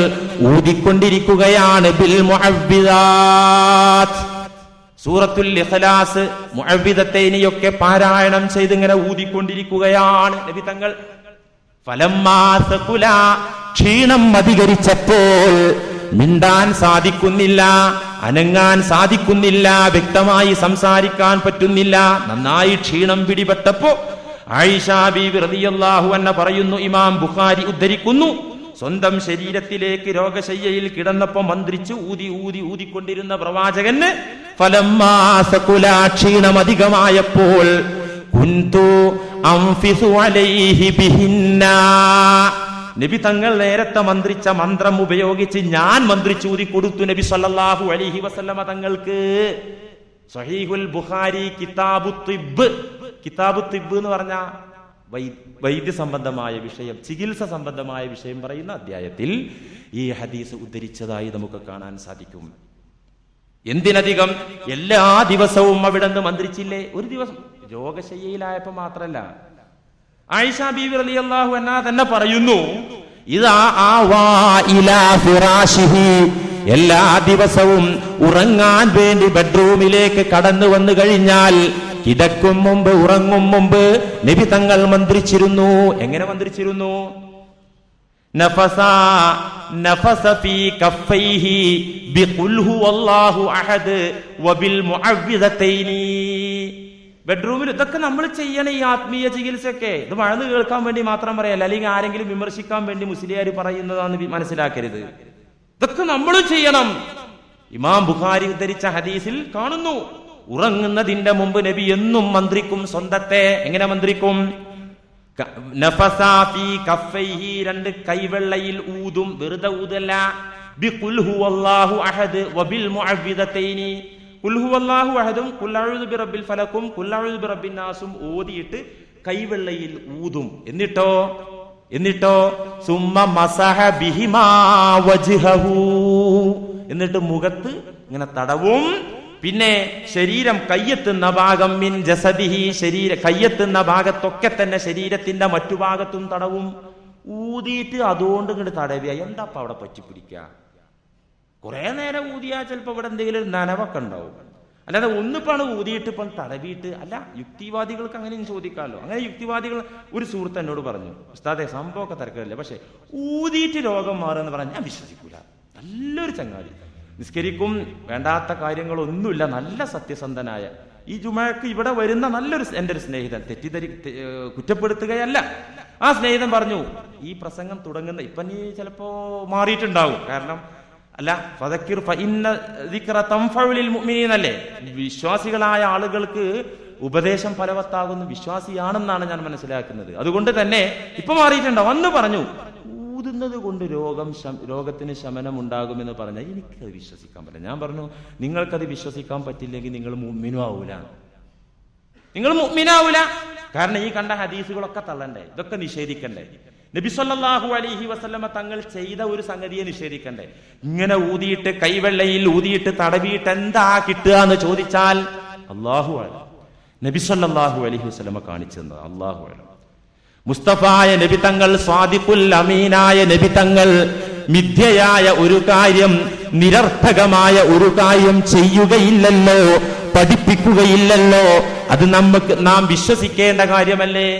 A: ഊതിക്കൊണ്ടിരിക്കുകയാണ്. ബിൽ മുഅവ്വിദാത്ത്, സൂറത്തുൽ ഇഖ്ലാസ് മുഅവ്വിദത്തൈനിയൊക്കെ പാരായണം ചെയ്ത് ഇങ്ങനെ ഊതിക്കൊണ്ടിരിക്കുകയാണ് നബി തങ്ങൾ. ഫലമ്മാ സഖുല, ക്ഷീണം അധികരിച്ചപ്പോൾ മിണ്ടാൻ സാധിക്കുന്നില്ല, അനങ്ങാൻ സാധിക്കുന്നില്ല, വ്യക്തമായി സംസാരിക്കാൻ പറ്റുന്നില്ല, നന്നായി ക്ഷീണം പിടിപെട്ടപ്പോ ആയിഷ ബീവി റളിയല്ലാഹു അൻഹ പറയുന്നു, ഇമാം ബുഖാരി ഉദ്ധരിക്കുന്നു, സ്വന്തം ശരീരത്തിലേക്ക് രോഗശയ്യയിൽ കിടന്നപ്പോ മന്ത്രിച്ച് ഊതിക്കൊണ്ടിരുന്ന പ്രവാചകന് ഫലമ്മാ സഖുല, ക്ഷീണം അധികമായപ്പോൾ കുന്തു അൻഫിസു അലൈഹി ബിഹിന്ന, നബി തങ്ങൾ നേരത്തെ മന്ത്രിച്ച മന്ത്രം ഉപയോഗിച്ച് ഞാൻ മന്ത്രിച്ചൂതി കൊടുത്തു നബി സല്ലല്ലാഹു അലൈഹി വസല്ലമ തങ്ങൾക്ക്. സഹീഹുൽ ബുഖാരി കിതാബു തിബ്ബ് എന്ന് പറഞ്ഞ വൈദ്യ സംബന്ധമായ വിഷയം, ചികിത്സ സംബന്ധമായ വിഷയം പറയുന്ന അധ്യായത്തിൽ ഈ ഹദീസ് ഉദ്ധരിച്ചതായി നമുക്ക് കാണാൻ സാധിക്കും. എന്തിനധികം എല്ലാ ദിവസവും അവിടെ നിന്ന് മന്ത്രിച്ചില്ലേ? ഒരു ദിവസം രോഗശയ്യയിലായപ്പോ മാത്രല്ല, ആയിഷ ബീവി റളിയല്ലാഹു അൻഹ തന്നെ പറയുന്നു, ഇദാ ആവാ ഇലാ ഫിറാശിഹി, എല്ലാ ദിവസവും ഉറങ്ങാൻ വേണ്ടി ബെഡ്റൂമിലേക്ക് കടന്നു വന്നു കഴിഞ്ഞാൽ കിടക്കും മുമ്പ് ഉറങ്ങും മുമ്പ് നബി തങ്ങൾ മന്ത്രിച്ചിരുന്നു. എങ്ങനെ മന്ത്രിച്ചിരുന്നു? നഫസ ഫീ കഫൈഹി ബിഖുൽ ഹുവല്ലാഹു അഹദ് വബിൽ മുഅവ്വിദതൈനി. ബെഡ്റൂമിൽ ഇതൊക്കെ നമ്മൾ ചെയ്യണം. ഈ ആത്മീയ ചികിത്സയൊക്കെ ഇത് മഴന്ന് കേൾക്കാൻ വേണ്ടി മാത്രം പറയല്ല, അല്ലെങ്കിൽ ആരെങ്കിലും വിമർശിക്കാൻ വേണ്ടി മുസ്ലിയാർ പറയുന്നതാണെന്ന് മനസ്സിലാക്കരുത്. ഇതൊക്കെ നമ്മളും ചെയ്യണം. ഇമാം ബുഖാരി ഉദ്ധരിച്ച ഹദീസിൽ കാണുന്നു, ഉറങ്ങുന്നതിന്റെ മുമ്പ് നബി എന്നും മന്ത്രിക്കും സ്വന്തത്തെ. എങ്ങനെ മന്ത്രിക്കും? നഫസ ഫീ കഫൈഹി, രണ്ട് കൈവെള്ളയിൽ ഊതും, വെറുതെ ഊതല്ല. ബിഖുൽ ഹുവല്ലാഹു അഹദ് വബിൽ മുഅവ്വിദതൈനി, ഖുൽ ഹുവല്ലാഹു അഹദും ഖുൽ അഊദു ബിറബ്ബിൽ ഫലക്കും ഖുൽ അഊദു ബിറബ്ബിൻ നാസും ഓതിയിട്ട് കൈവെള്ളയിൽ ഊതും. എന്നിട്ടോ സുമ്മ മസഹ ബിഹിമാ വജ്ഹഹു, എന്നിട്ട് മുഖത്ത് ഇങ്ങനെ തടവും. പിന്നെ ശരീരം കയ്യെത്തുന്ന ഭാഗം മിൻ ജസദിഹി, കയ്യെത്തുന്ന ഭാഗത്തൊക്കെ തന്നെ ശരീരത്തിന്റെ മറ്റു ഭാഗത്തും തടവും. ഊതിയിട്ട് അതുകൊണ്ട് ഇങ്ങോട്ട് തടവിയ എന്താപ്പ അവിടെ പറ്റിപ്പിടിക്ക? കുറെ നേരം ഊതിയാ ചിലപ്പോ ഇവിടെ എന്തെങ്കിലും നനവൊക്കെ ഉണ്ടാവും. അല്ലാതെ ഒന്നിപ്പാണ് ഊതിയിട്ട് ഇപ്പം തടവിയിട്ട് അല്ല. യുക്തിവാദികൾക്ക് അങ്ങനെയും ചോദിക്കാമല്ലോ. അങ്ങനെ യുക്തിവാദികൾ, ഒരു സുഹൃത്ത് എന്നോട് പറഞ്ഞു, ഉസ്താദെ സംഭവമൊക്കെ തിരക്കില്ല, പക്ഷെ ഊതിയിട്ട് രോഗം മാറുമെന്ന് പറഞ്ഞാൽ ഞാൻ വിശ്വസിക്കൂല. നല്ലൊരു ചങ്ങാതി, നിസ്കരിക്കും, വേണ്ടാത്ത കാര്യങ്ങളൊന്നുമില്ല, നല്ല സത്യസന്ധനായ, ഈ ജുമയ്ക്ക് ഇവിടെ വരുന്ന നല്ലൊരു എൻ്റെ ഒരു സ്നേഹിതൻ, കുറ്റപ്പെടുത്തുകയല്ല. ആ സ്നേഹിതൻ പറഞ്ഞു, ഈ പ്രസംഗം തുടങ്ങുന്ന ഇപ്പൊ നീ ചിലപ്പോ മാറിയിട്ടുണ്ടാവും, കാരണം അല്ല ഫദക്കിർ ഫഇന്ന ദിക്റ തൻഫഉ ലിൽ മുഅ്മിനീനല്ലേ, വിശ്വാസികളായ ആളുകൾക്ക് ഉപദേശം ഫലവത്താകുന്നു, വിശ്വാസിയാണെന്നാണ് ഞാൻ മനസ്സിലാക്കുന്നത്. അതുകൊണ്ട് തന്നെ ഇപ്പൊ മാറിയിട്ടുണ്ടാവും. അന്ന് പറഞ്ഞു ഊതുന്നത് കൊണ്ട് രോഗത്തിന് ശമനം ഉണ്ടാകുമെന്ന് പറഞ്ഞാൽ എനിക്കത് വിശ്വസിക്കാൻ പറ്റില്ല. ഞാൻ പറഞ്ഞു, നിങ്ങൾക്കത് വിശ്വസിക്കാൻ പറ്റില്ലെങ്കിൽ നിങ്ങൾ മുഅ്മിനും ആവൂല. കാരണം ഈ കണ്ട ഹദീസുകളൊക്കെ തള്ളണ്ടേ, ഇതൊക്കെ നിഷേധിക്കണ്ടേ? നബി സല്ലല്ലാഹു അലൈഹി വസല്ലമ തങ്ങൾ ചെയ്ത ഒരു സംഗതിയെ നിഷേധിക്കണ്ടേ? ഇങ്ങനെ ഊതിയിട്ട് കൈവെള്ളയിൽ ഊതിയിട്ട് തടവിയിട്ട് എന്താ കിട്ടുക എന്ന് ചോദിച്ചാൽ അല്ലാഹു അലം. നബി സല്ലല്ലാഹു അലൈഹി വസല്ലമ കാണിച്ചു തന്നത് അല്ലാഹു അലം. മുസ്തഫായ നബി തങ്ങൾ, സ്വാദിഖുൽ അമീനായ നബി തങ്ങൾ മിഥ്യയായ ഒരു കാര്യം, നിരർത്ഥകമായ ഒരു കാര്യം ചെയ്യുകയില്ലല്ലോ, പഠിപ്പിക്കുകയില്ലല്ലോ. അത് നാം വിശ്വസിക്കേണ്ട കാര്യമല്ലേ?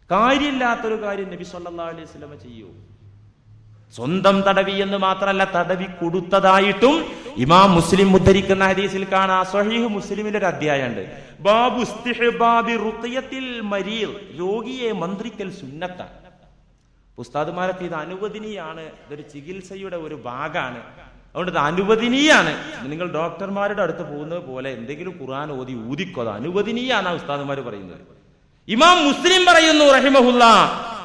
A: കാര്യമില്ലാത്തൊരു കാര്യം നബി സല്ലല്ലാഹു അലൈഹി വസല്ലം ചെയ്യൂ? സ്വന്തം തടവി എന്ന് മാത്രമല്ല, തടവി കൊടുത്തതായിട്ടും ഇമാം മുസ്ലിം ഉദ്ധരിക്കുന്ന ഹദീസിൽ കാണാം. സ്വഹീഹ് മുസ്ലിമിന്റെ ഒരു അധ്യായമുണ്ട്, ബാബു ഇസ്തിഹ്ബാബി റുഖിയത്തിൽ മരീദ്, രോഗിയെ മന്ത്രിക്കൽ സുന്നത്താണ്. ഉസ്താദുമാരൊക്കെ ഇത് അനുവദനീയാണ്, ഇതൊരു ചികിത്സയുടെ ഒരു ഭാഗമാണ്, അതുകൊണ്ട് ഇത് അനുവദനീയാണ്. നിങ്ങൾ ഡോക്ടർമാരുടെ അടുത്ത് പോകുന്നത് പോലെ എന്തെങ്കിലും ഖുർആൻ ഓതി ഊതിക്കോ, അത് അനുവദനീയാണ് ഉസ്താദുമാർ പറയുന്നത്. ഇമാം മുസ്ലിം പറയുന്നു റഹിമഹുല്ലാ,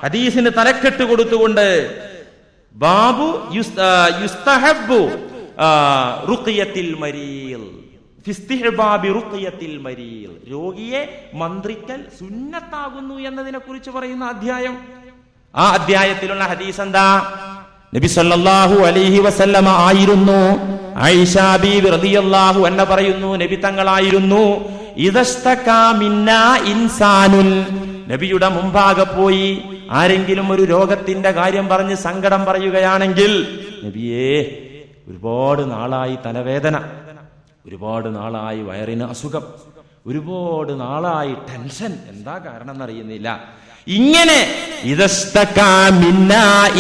A: ഹദീസിന് തലക്കെട്ട് കൊടുത്തുകൊണ്ട്, ബാബു യുസ്തഹബ്ബു റുഖിയത്തിൽ മരീൽ, ഫിസ്തിഹ്ബാബി റുഖിയത്തിൽ മരീൽ, രോഗിയെ മന്ത്രിക്കൽ സുന്നത്താകുന്നു എന്നതിനെ കുറിച്ച് പറയുന്ന അധ്യായം. ആ അധ്യായത്തിലുള്ള ഹദീസ് എന്താ? നബി സല്ലല്ലാഹു അലൈഹി വസല്ലമ ആയിരുന്നു, ആയിഷ ബീവി റളിയല്ലാഹു അൻഹ പറയുന്നു, നബി തങ്ങളായിരുന്നു, ഇദസ്തകാ മിന്നാ ഇൻസാനുൻ, നബിയുടെ മുമ്പാകെ പോയി ആരെങ്കിലും ഒരു രോഗത്തിന്റെ കാര്യം പറഞ്ഞ് സങ്കടം പറയുകയാണെങ്കിൽ, നബിയേ ഒരുപാട് നാളായി തലവേദന, ഒരുപാട് നാളായി വയറിന് അസുഖം, ഒരുപാട് നാളായി ടെൻഷൻ, എന്താ കാരണം എന്നറിയുന്നില്ല, ഇങ്ങനെ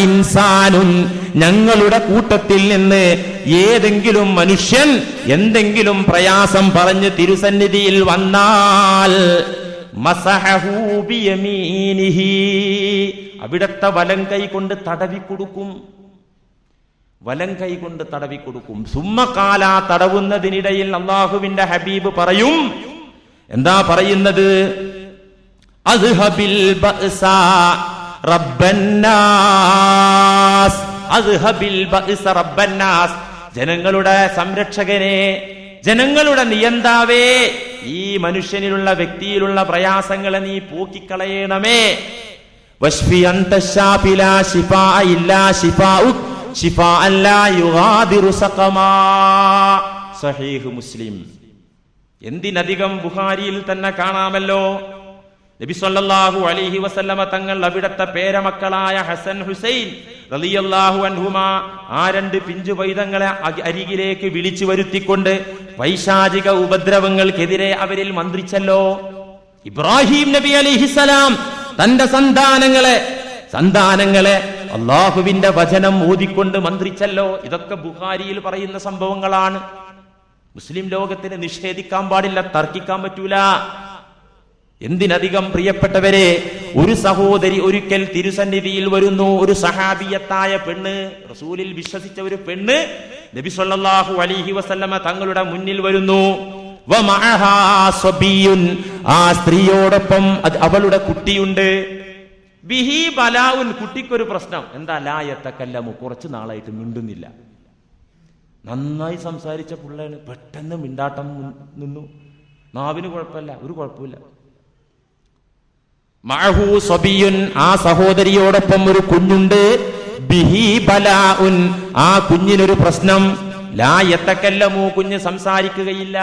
A: ഇൻസാനുൻ, ഞങ്ങളുടെ കൂട്ടത്തിൽ നിന്ന് ഏതെങ്കിലും മനുഷ്യൻ എന്തെങ്കിലും പ്രയാസം പറഞ്ഞ് തിരുസന്നിധിയിൽ വന്നാൽ, മസഹഹു ബിയമീനിഹി, അവിടത്തെ വലം കൈ കൊണ്ട് തടവി കൊടുക്കും, വലം കൈ കൊണ്ട് തടവി കൊടുക്കും. സുമ്മകാല, തടവുന്നതിനിടയിൽ അല്ലാഹുവിന്റെ ഹബീബ് പറയും, എന്താ പറയുന്നത്? അസ്ഹബിൽ ബഅസ റബ്ബന്നാസ്, അസ്ഹബിൽ ബഅസ റബ്ബന്നാസ്, ജനങ്ങളുടെ സംരക്ഷകനെ, ജനങ്ങളുടെ നിയന്താവേ, ഈ മനുഷ്യനിലുള്ള വ്യക്തിയിലുള്ള പ്രയാസങ്ങളെ നീ പോക്കിക്കളയണമേ. വശ്ഫി അൻത ശാഫി ലാ ശിഫാ ഇല്ലാ ശിഫാഉക് ശിഫാഅൻ ലാ യുഗാദിറു സഖമാ. സഹീഹ് മുസ്ലിം. എന്തിനധികം ബുഖാരിയിൽ തന്നെ കാണാമല്ലോ, നബി സല്ലല്ലാഹു അലൈഹി വസല്ലമ തങ്ങൾ അവിടത്തെ പേരമക്കളായ ഹസൻ ഹുസൈൻ റളിയല്ലാഹു അൻഹുമാ, ആ രണ്ട് പിഞ്ചു പൈതങ്ങളെ അരികിലേക്ക് വിളിച്ചു വരുത്തിക്കൊണ്ട് പൈശാചിക ഉപദ്രവങ്ങൾക്കെതിരെ അവരിൽ മന്ത്രിച്ചല്ലോ. ഇബ്രാഹിം നബി അലൈഹിസ്സലാം തന്റെ സന്താനങ്ങളെ അള്ളാഹുവിന്റെ വചനം ഓതിക്കൊണ്ട് മന്ത്രിച്ചല്ലോ. ഇതൊക്കെ ബുഖാരിയിൽ പറയുന്ന സംഭവങ്ങളാണ്. മുസ്ലിം ലോകത്തിന് നിഷേധിക്കാൻ പാടില്ല, തർക്കിക്കാൻ പറ്റൂല. എന്തിനധികം പ്രിയപ്പെട്ടവരെ, ഒരു സഹോദരി ഒരിക്കൽ തിരുസന്നിധിയിൽ വരുന്നു. ഒരു സഹാബിയത്തായ പെണ്ണ്, റസൂലിൽ വിശ്വസിച്ച ഒരു പെണ്ണ് നബി സല്ലല്ലാഹു അലൈഹി വസല്ലമ തങ്ങളുടെ മുന്നിൽ വരുന്നു. വമഅഹാ സബിയുൻ, ആ സ്ത്രീയോടൊപ്പം അവളുടെ കുട്ടിയുണ്ട്. ബിഹി ബലാഉൻ, കുട്ടിക്കൊരു പ്രശ്നം. എന്താ? ലാ യതകല്ലമു, കുറച്ച് നാളായിട്ട് മിണ്ടുന്നില്ല. നന്നായി സംസാരിച്ച പിള്ളേന് പെട്ടെന്ന് മിണ്ടാട്ടം നിന്നു. നാവിന് കുഴപ്പമില്ല, ഒരു കുഴപ്പമില്ല. മഅഹു സബിയുൻ, ആ സഹോദരിയോടൊപ്പം ഒരു കുഞ്ഞുണ്ട്. ബിഹി ബലാഉൻ, ആ കുഞ്ഞിനൊരു പ്രശ്നം. ലാ യതകല്ലമു, കുഞ്ഞ് സംസാരിക്കുകയില്ല.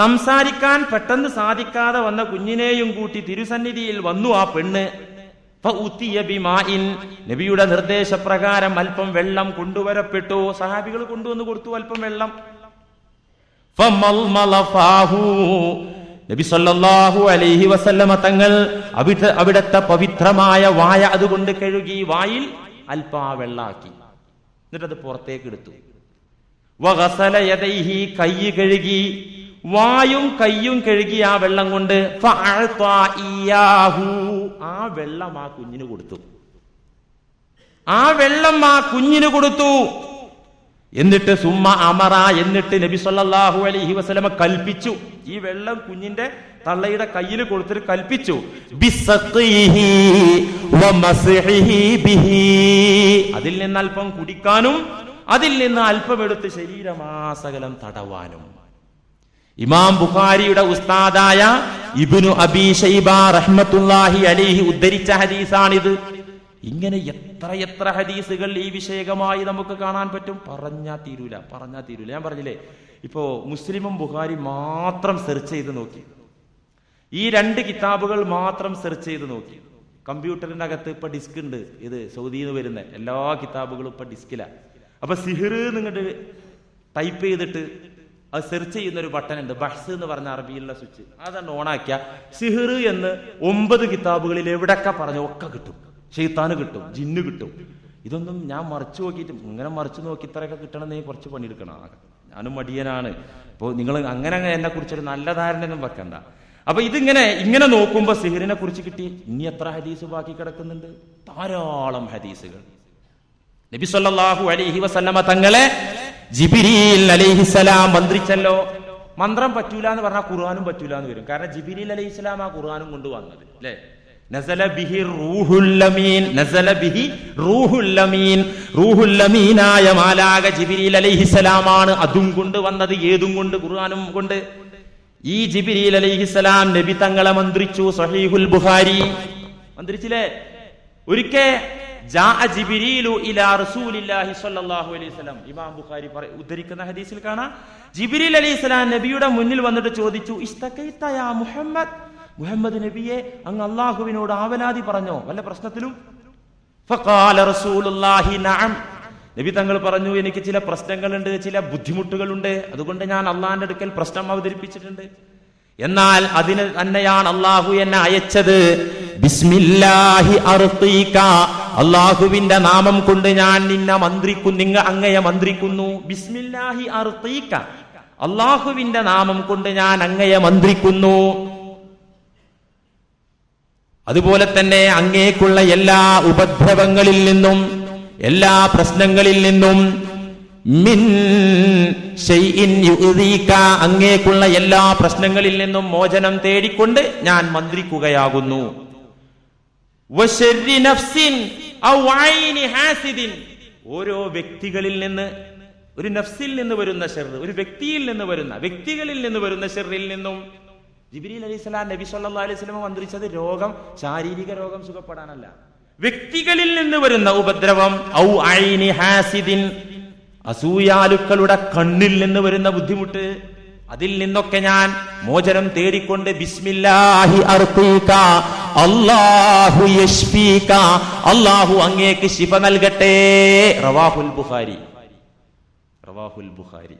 A: സംസാരിക്കാൻ പെട്ടെന്ന് സാധിക്കാതെ വന്ന കുഞ്ഞിനെയും കൂട്ടി തിരുസന്നിധിയിൽ വന്നു ആ പെണ്ണ്. ഫഉതിയ ബിമാഇൻ, നബിയുടെ നിർദ്ദേശപ്രകാരം അല്പം വെള്ളം കൊണ്ടുവരപ്പെട്ടു. സഹാബികൾ കൊണ്ടുവന്ന് കൊടുത്തു അല്പം വെള്ളം. ഫമൽമല ഫാഹു, നബി സല്ലല്ലാഹു അലൈഹി വസല്ലമ തങ്ങൾ അവിടത്തെ പവിത്രമായ വായ അതുകൊണ്ട് കഴുകി, വായിൽ അല്പം ആ വെള്ളാക്കി, എന്നിട്ടത് പുറത്തേക്ക് എടുത്തു. വഗസല യദൈഹി, കൈ കഴുകി, വായും കയ്യും കഴുകി ആ വെള്ളം കൊണ്ട്. ഫഅഅതാ ഇയാഹു, ആ വെള്ളം ആ കുഞ്ഞിന് കൊടുത്തു. ആ വെള്ളം ആ കുഞ്ഞിന് കൊടുത്തു. എന്നിട്ട് സുമ്മ അമറ, എന്നിട്ട് നബി സല്ലല്ലാഹു അലൈഹി വസല്ലമ കൽപ്പിച്ചു, ഈ വെള്ളം കുഞ്ഞിന്റെ തള്ളയുടെ കയ്യിൽ കൊടുത്തിട്ട് കൽപ്പിച്ചു, ബിസഖിഹി വമസ്ഹിഹി ബിഹി, അതിൽ നിന്ന് അല്പം കുടിക്കാനും അതിൽ നിന്ന് അല്പം എടുത്ത് ശരീരമാസകലം തടവാനും. ഇമാം ബുഖാരിയുടെ ഉസ്താദായ ഇബ്നു അബീ ശൈബ റഹ്മത്തുള്ളാഹി അലൈഹി ഉദ്ധരിച്ച ഹദീസാണിത്. ഇങ്ങനെ എത്ര ഹദീസുകൾ ഈ വിഷയകമായി നമുക്ക് കാണാൻ പറ്റും. പറഞ്ഞാ തീരൂല. ഞാൻ പറഞ്ഞില്ലേ, ഇപ്പോ മുസ്ലിമും ബുഖാരി മാത്രം സെർച്ച് ചെയ്ത് നോക്കി, ഈ രണ്ട് കിതാബുകൾ മാത്രം സെർച്ച് ചെയ്ത് നോക്കി, കമ്പ്യൂട്ടറിന്റെ അകത്ത് ഇപ്പൊ ഡിസ്ക് ഉണ്ട്. ഇത് സൗദിയിൽ നിന്ന് വരുന്ന എല്ലാ കിതാബുകളും ഇപ്പൊ ഡിസ്കിലാണ്. അപ്പൊ സിഹിർ നിങ്ങട്ട് ടൈപ്പ് ചെയ്തിട്ട് അത് സെർച്ച് ചെയ്യുന്ന ഒരു ബട്ടൺ ഉണ്ട്, ബഹ്സ് എന്ന് പറഞ്ഞ അറബിയിലുള്ള സ്വിച്ച്. അതാണ് ഓണാക്കിയ സിഹിർ എന്ന് 9 കിതാബുകളിൽ എവിടൊക്കെ പറഞ്ഞു ഒക്കെ കിട്ടും. ഷെയ്ത്താന് കിട്ടും, ജിന്ന് കിട്ടും. ഇതൊന്നും ഞാൻ മറിച്ചു നോക്കിയിട്ട് ഇങ്ങനെ മറിച്ചു നോക്കി ഇത്രയൊക്കെ കിട്ടണമെന്ന് കുറച്ച് പണിയെടുക്കണം. ഞാനും മടിയനാണ്. അപ്പോൾ നിങ്ങൾ അങ്ങനെ എന്നെ കുറിച്ചൊരു നല്ല ധാരണയൊന്നും വെക്കണ്ട. അപ്പൊ ഇങ്ങനെ നോക്കുമ്പോ സിഹിറിനെ കുറിച്ച് കിട്ടി. ഇനി എത്ര ഹദീസ് ബാക്കി കിടക്കുന്നുണ്ട്? ധാരാളം ഹദീസുകൾ. നബി സല്ലല്ലാഹു അലൈഹി വസല്ലമ തങ്ങളെ ജിബ്രീൽ അലൈഹിസ്സലാം മന്ത്രിച്ചല്ലോ. മന്ത്രം പറ്റൂല എന്ന് പറഞ്ഞാൽ ഖുർആനും പറ്റൂല എന്ന് വരും. കാരണം ജിബ്രീൽ അലൈഹിസ്സലാം ആ ഖുർആനും കൊണ്ടുവന്നത് അല്ലേ. നസല ബിഹി റൂഹുൽ അമീൻ, നസല ബിഹി റൂഹുൽ അമീൻ. റൂഹുൽ അമീനായ മാലാക ജിബ്രീൽ അലൈഹിസ്സലാമാണ് അതും കൊണ്ടുവന്നത്. ഏതും കൊണ്ട്? ഖുർആനും കൊണ്ട്. ഈ ജിബ്രീൽ അലൈഹിസ്സലാം നബി തങ്ങളെ മന്ത്രിച്ചു. സ്വഹീഹുൽ ബുഖാരി മന്ത്രിച്ചില്ലേ? ഒരിക്കൽ ജാഅ ജിബ്രീലു ഇലാ റസൂലില്ലാഹി സ്വല്ലല്ലാഹു അലൈഹി വസല്ലം. ഇമാം ബുഖാരി ഉദ്ധരിക്കുന്ന ഹദീസിൽ കാണാം, ജിബ്രീൽ അലൈഹിസ്സലാം നബിയുടെ മുന്നിൽ വന്നിട്ട് ചോദിച്ചു, ഇസ്തഖൈത യാ മുഹമ്മദ്, മുഹമ്മദ് നബിയെ അങ്ങ് അല്ലാഹുവിനോട് ആവലാതി പറഞ്ഞോ വല്ല പ്രശ്നത്തിലും? ഫഖാല റസൂലുള്ളാഹി നഅം. നബി തങ്ങൾ പറഞ്ഞു, എനിക്ക് ചില പ്രശ്നങ്ങളുണ്ട്, ചില ബുദ്ധിമുട്ടുകളുണ്ട്, അതുകൊണ്ട് ഞാൻ അള്ളാഹിന്റെ അടുക്കൽ പ്രശ്നം അവതരിപ്പിച്ചിട്ടുണ്ട്. എന്നാൽ അതിന് തന്നെയാണ് അള്ളാഹു എന്നെ അയച്ചത്. ബിസ്മില്ലാഹി അർഖീക, അള്ളാഹുവിന്റെ നാമം കൊണ്ട് ഞാൻ നിന്നെ മന്ത്രിക്കുന്നു, അങ്ങയെ മന്ത്രിക്കുന്നു. ബിസ്മില്ലാഹി അർഖീക, അള്ളാഹുവിന്റെ നാമം കൊണ്ട് ഞാൻ അങ്ങയെ മന്ത്രിക്കുന്നു. അതുപോലെ തന്നെ അങ്ങേക്കുള്ള എല്ലാ ഉപദ്രവങ്ങളിൽ നിന്നും, എല്ലാ പ്രശ്നങ്ങളിൽ നിന്നും, മിൻ ശൈഇൻ യുദീക, അങ്ങേക്കുള്ള എല്ലാ പ്രശ്നങ്ങളിൽ നിന്നും മോചനം തേടിക്കൊണ്ട് ഞാൻ മന്ത്രിക്കുകയാകുന്നു. വശർരി നഫ്സിൻ ഔ ഐനി ഹാസിദിൻ, ഓരോ വ്യക്തികളിൽ നിന്ന്, ഒരു നഫ്സിൽ നിന്ന് വരുന്ന ശർറ്, ഒരു വ്യക്തിയിൽ നിന്ന് വരുന്ന, വ്യക്തികളിൽ നിന്ന് വരുന്ന ശർറിൽ നിന്നും. ജിബ്രീൽ അലൈഹിസ്സലാം നബി സല്ലല്ലാഹു അലൈഹി വസല്ലം മന്ത്രിച്ചത് രോഗം, ശാരീരിക രോഗം സുഖപ്പെടാനല്ല, വ്യക്തികളിൽ നിന്ന് വരുന്ന ഉപദ്രവം. ഔ ഐനി ഹാസിദിൻ, അസൂയാലുക്കളുടെ കണ്ണിൽ നിന്ന് വരുന്ന ബുദ്ധിമുട്ട്, അതിൽ നിന്നൊക്കെ ഞാൻ മോചനം തേടിക്കൊണ്ട് ബിസ്മില്ലാഹി അർഖീക അല്ലാഹു യശ്ഫീക, അല്ലാഹു അങ്ങേക്ക് ശിഫ നൽകട്ടെ. റവാഹുൽ ബുഖാരി, റവാഹുൽ ബുഖാരി.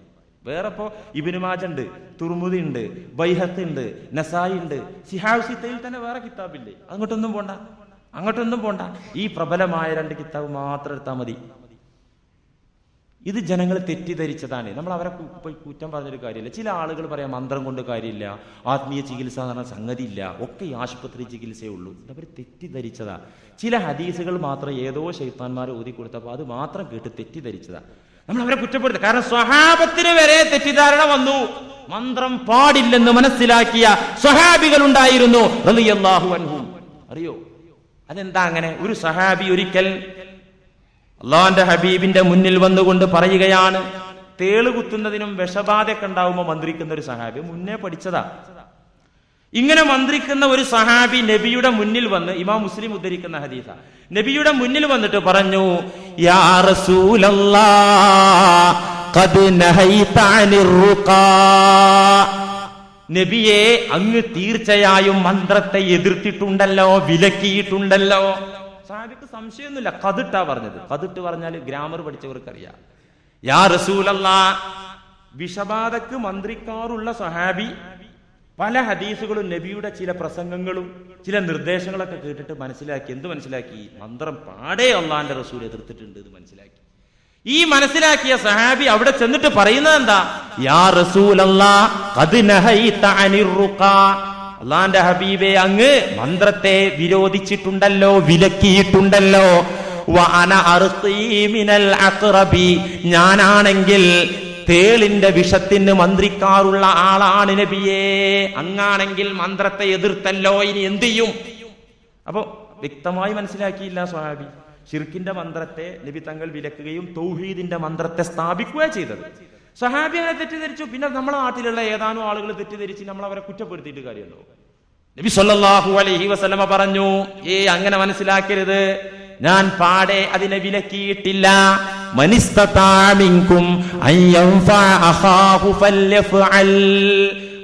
A: വേറെ ഇപ്പോ ഇബ്നു മാജ ഉണ്ട്, തുർമുദി ഉണ്ട്, ബൈഹഖി ഉണ്ട്, നസായി ഉണ്ട്, സിഹാഹ് സിത്തയിൽ തന്നെ വേറെ കിതാബില്ലേ. അങ്ങോട്ടൊന്നും പോണ്ട, അങ്ങോട്ടൊന്നും പോണ്ട. ഈ പ്രബലമായ 2 കിതാബ് മാത്രം എടുത്താൽ മതി. ഇത് ജനങ്ങൾ തെറ്റിദ്ധരിച്ചതാണ്. നമ്മൾ അവരെ പോയി കുറ്റം പറഞ്ഞൊരു കാര്യമില്ല. ചില ആളുകൾ പറയാം മന്ത്രം കൊണ്ട് കാര്യമില്ല, ആത്മീയ ചികിത്സ എന്ന് പറഞ്ഞ സംഗതി ഇല്ല, ഒക്കെ ഈ ആശുപത്രി ചികിത്സയേ ഉള്ളൂ. അവർ തെറ്റിദ്ധരിച്ചതാ. ചില ഹദീസുകൾ മാത്രം ഏതോ ശൈത്താന്മാർ ഓതി കൊടുത്തപ്പോൾ അത് മാത്രം കേട്ട് തെറ്റിദ്ധരിച്ചതാ. നമ്മൾ അവരെ കുറ്റപ്പെടുത്തുക. കാരണം സ്വഹാബത്തിന് വരെ തെറ്റിദ്ധാരണ വന്നു. മന്ത്രം പാടില്ലെന്ന് മനസ്സിലാക്കിയ സ്വഹാബികൾ ഉണ്ടായിരുന്നു റളിയല്ലാഹു അൻഹും. അറിയോ അതെന്താ അങ്ങനെ? ഒരു സഹാബി ഒരിക്കൽ അള്ളാന്റെ ഹബീബിന്റെ മുന്നിൽ വന്നുകൊണ്ട് പറയുകയാണ്, തേള് കുത്തുന്നതിനും വിഷബാധയൊക്കെ ഉണ്ടാവുമ്പോ മന്ത്രിക്കുന്ന ഒരു സഹാബി, മുന്നേ പഠിച്ചതാ. ഇങ്ങനെ മന്ത്രിക്കുന്ന ഒരു സഹാബി നബിയുടെ മുന്നിൽ വന്ന്, ഇമാം മുസ്ലിം ഉദ്ധരിക്കുന്ന ഹദീസ, നബിയുടെ മുന്നിൽ വന്നിട്ട് പറഞ്ഞു, യാ റസൂലല്ലാഹ് ഖദ് നഹൈത അനിർ റുഖാ, നബിയെ അങ്ങ് തീർച്ചയായും മന്ത്രത്തെ എതിർത്തിട്ടുണ്ടല്ലോ, വിലക്കിയിട്ടുണ്ടല്ലോ. സഹാബിക്ക് സംശയമൊന്നുമില്ല, കതിട്ടാ പറഞ്ഞത്. കതിട്ട് പറഞ്ഞാൽ ഗ്രാമർ പഠിച്ചവർക്കറിയാം. യാ റസൂലല്ലാഹ്, വിഷബാധക്ക് മന്ത്രിക്കാറുള്ള സഹാബി പല ഹദീസുകളും നബിയുടെ ചില പ്രസംഗങ്ങളും ചില നിർദ്ദേശങ്ങളൊക്കെ കേട്ടിട്ട് മനസ്സിലാക്കി. എന്ത് മനസ്സിലാക്കി? മന്ത്രം പാടേ അള്ളാന്റെ റസൂൽ എതിർത്തിട്ടുണ്ട് എന്ന് മനസ്സിലാക്കി. ഈ മനസ്സിലാക്കിയ സഹാബി അവിടെ ചെന്നിട്ട് പറയുന്നത് എന്താ? യാ റസൂലല്ലാഹ് ഖദ് നഹൈത അനിർ റുഖാ, അള്ളാന്റെ ഹബീബെ അങ്ങ് മന്ത്രത്തെ വിരോധിച്ചിട്ടുണ്ടല്ലോ, വിലക്കിയിട്ടുണ്ടല്ലോ. വഅന അർഖീ മിനൽ അഖ്റബി, ഞാനാണെങ്കിൽ തേളിന്റെ വിഷത്തിന് മന്ത്രിക്കാറുള്ള ആളാണ് നബിയേ. അങ്ങാണെങ്കിൽ മന്ത്രത്തെ എതിർത്തല്ലോ, ഇനി എന്ത് ചെയ്യും? അപ്പൊ വ്യക്തമായി മനസ്സിലാക്കിയില്ല സ്വഹാബി. ശിർക്കിന്റെ മന്ത്രത്തെ നബി തങ്ങൾ വിലക്കുകയും തൗഹീദിന്റെ മന്ത്രത്തെ സ്ഥാപിക്കുകയാണ് ചെയ്തത്. സഹാബി അങ്ങനെ തെറ്റിദ്ധരിച്ചു. പിന്നെ നമ്മളെ നാട്ടിലുള്ള ഏതാനും ആളുകൾ തെറ്റിദ്ധരിച്ച് നമ്മൾ അവരെ കുറ്റപ്പെടുത്തിയിട്ട് കാര്യമുണ്ടോ? നബി സല്ലല്ലാഹു അലൈഹി വസല്ലമ പറഞ്ഞു, അങ്ങനെ മനസ്സിലാക്കരുത്, ഞാൻ പാടെ അതിനെ വിലക്കിയിട്ടില്ല. മനിസ്തതാ മിൻകും അൻ യൻഫഅ അഖാഹു ഫല്യഫഅൽ,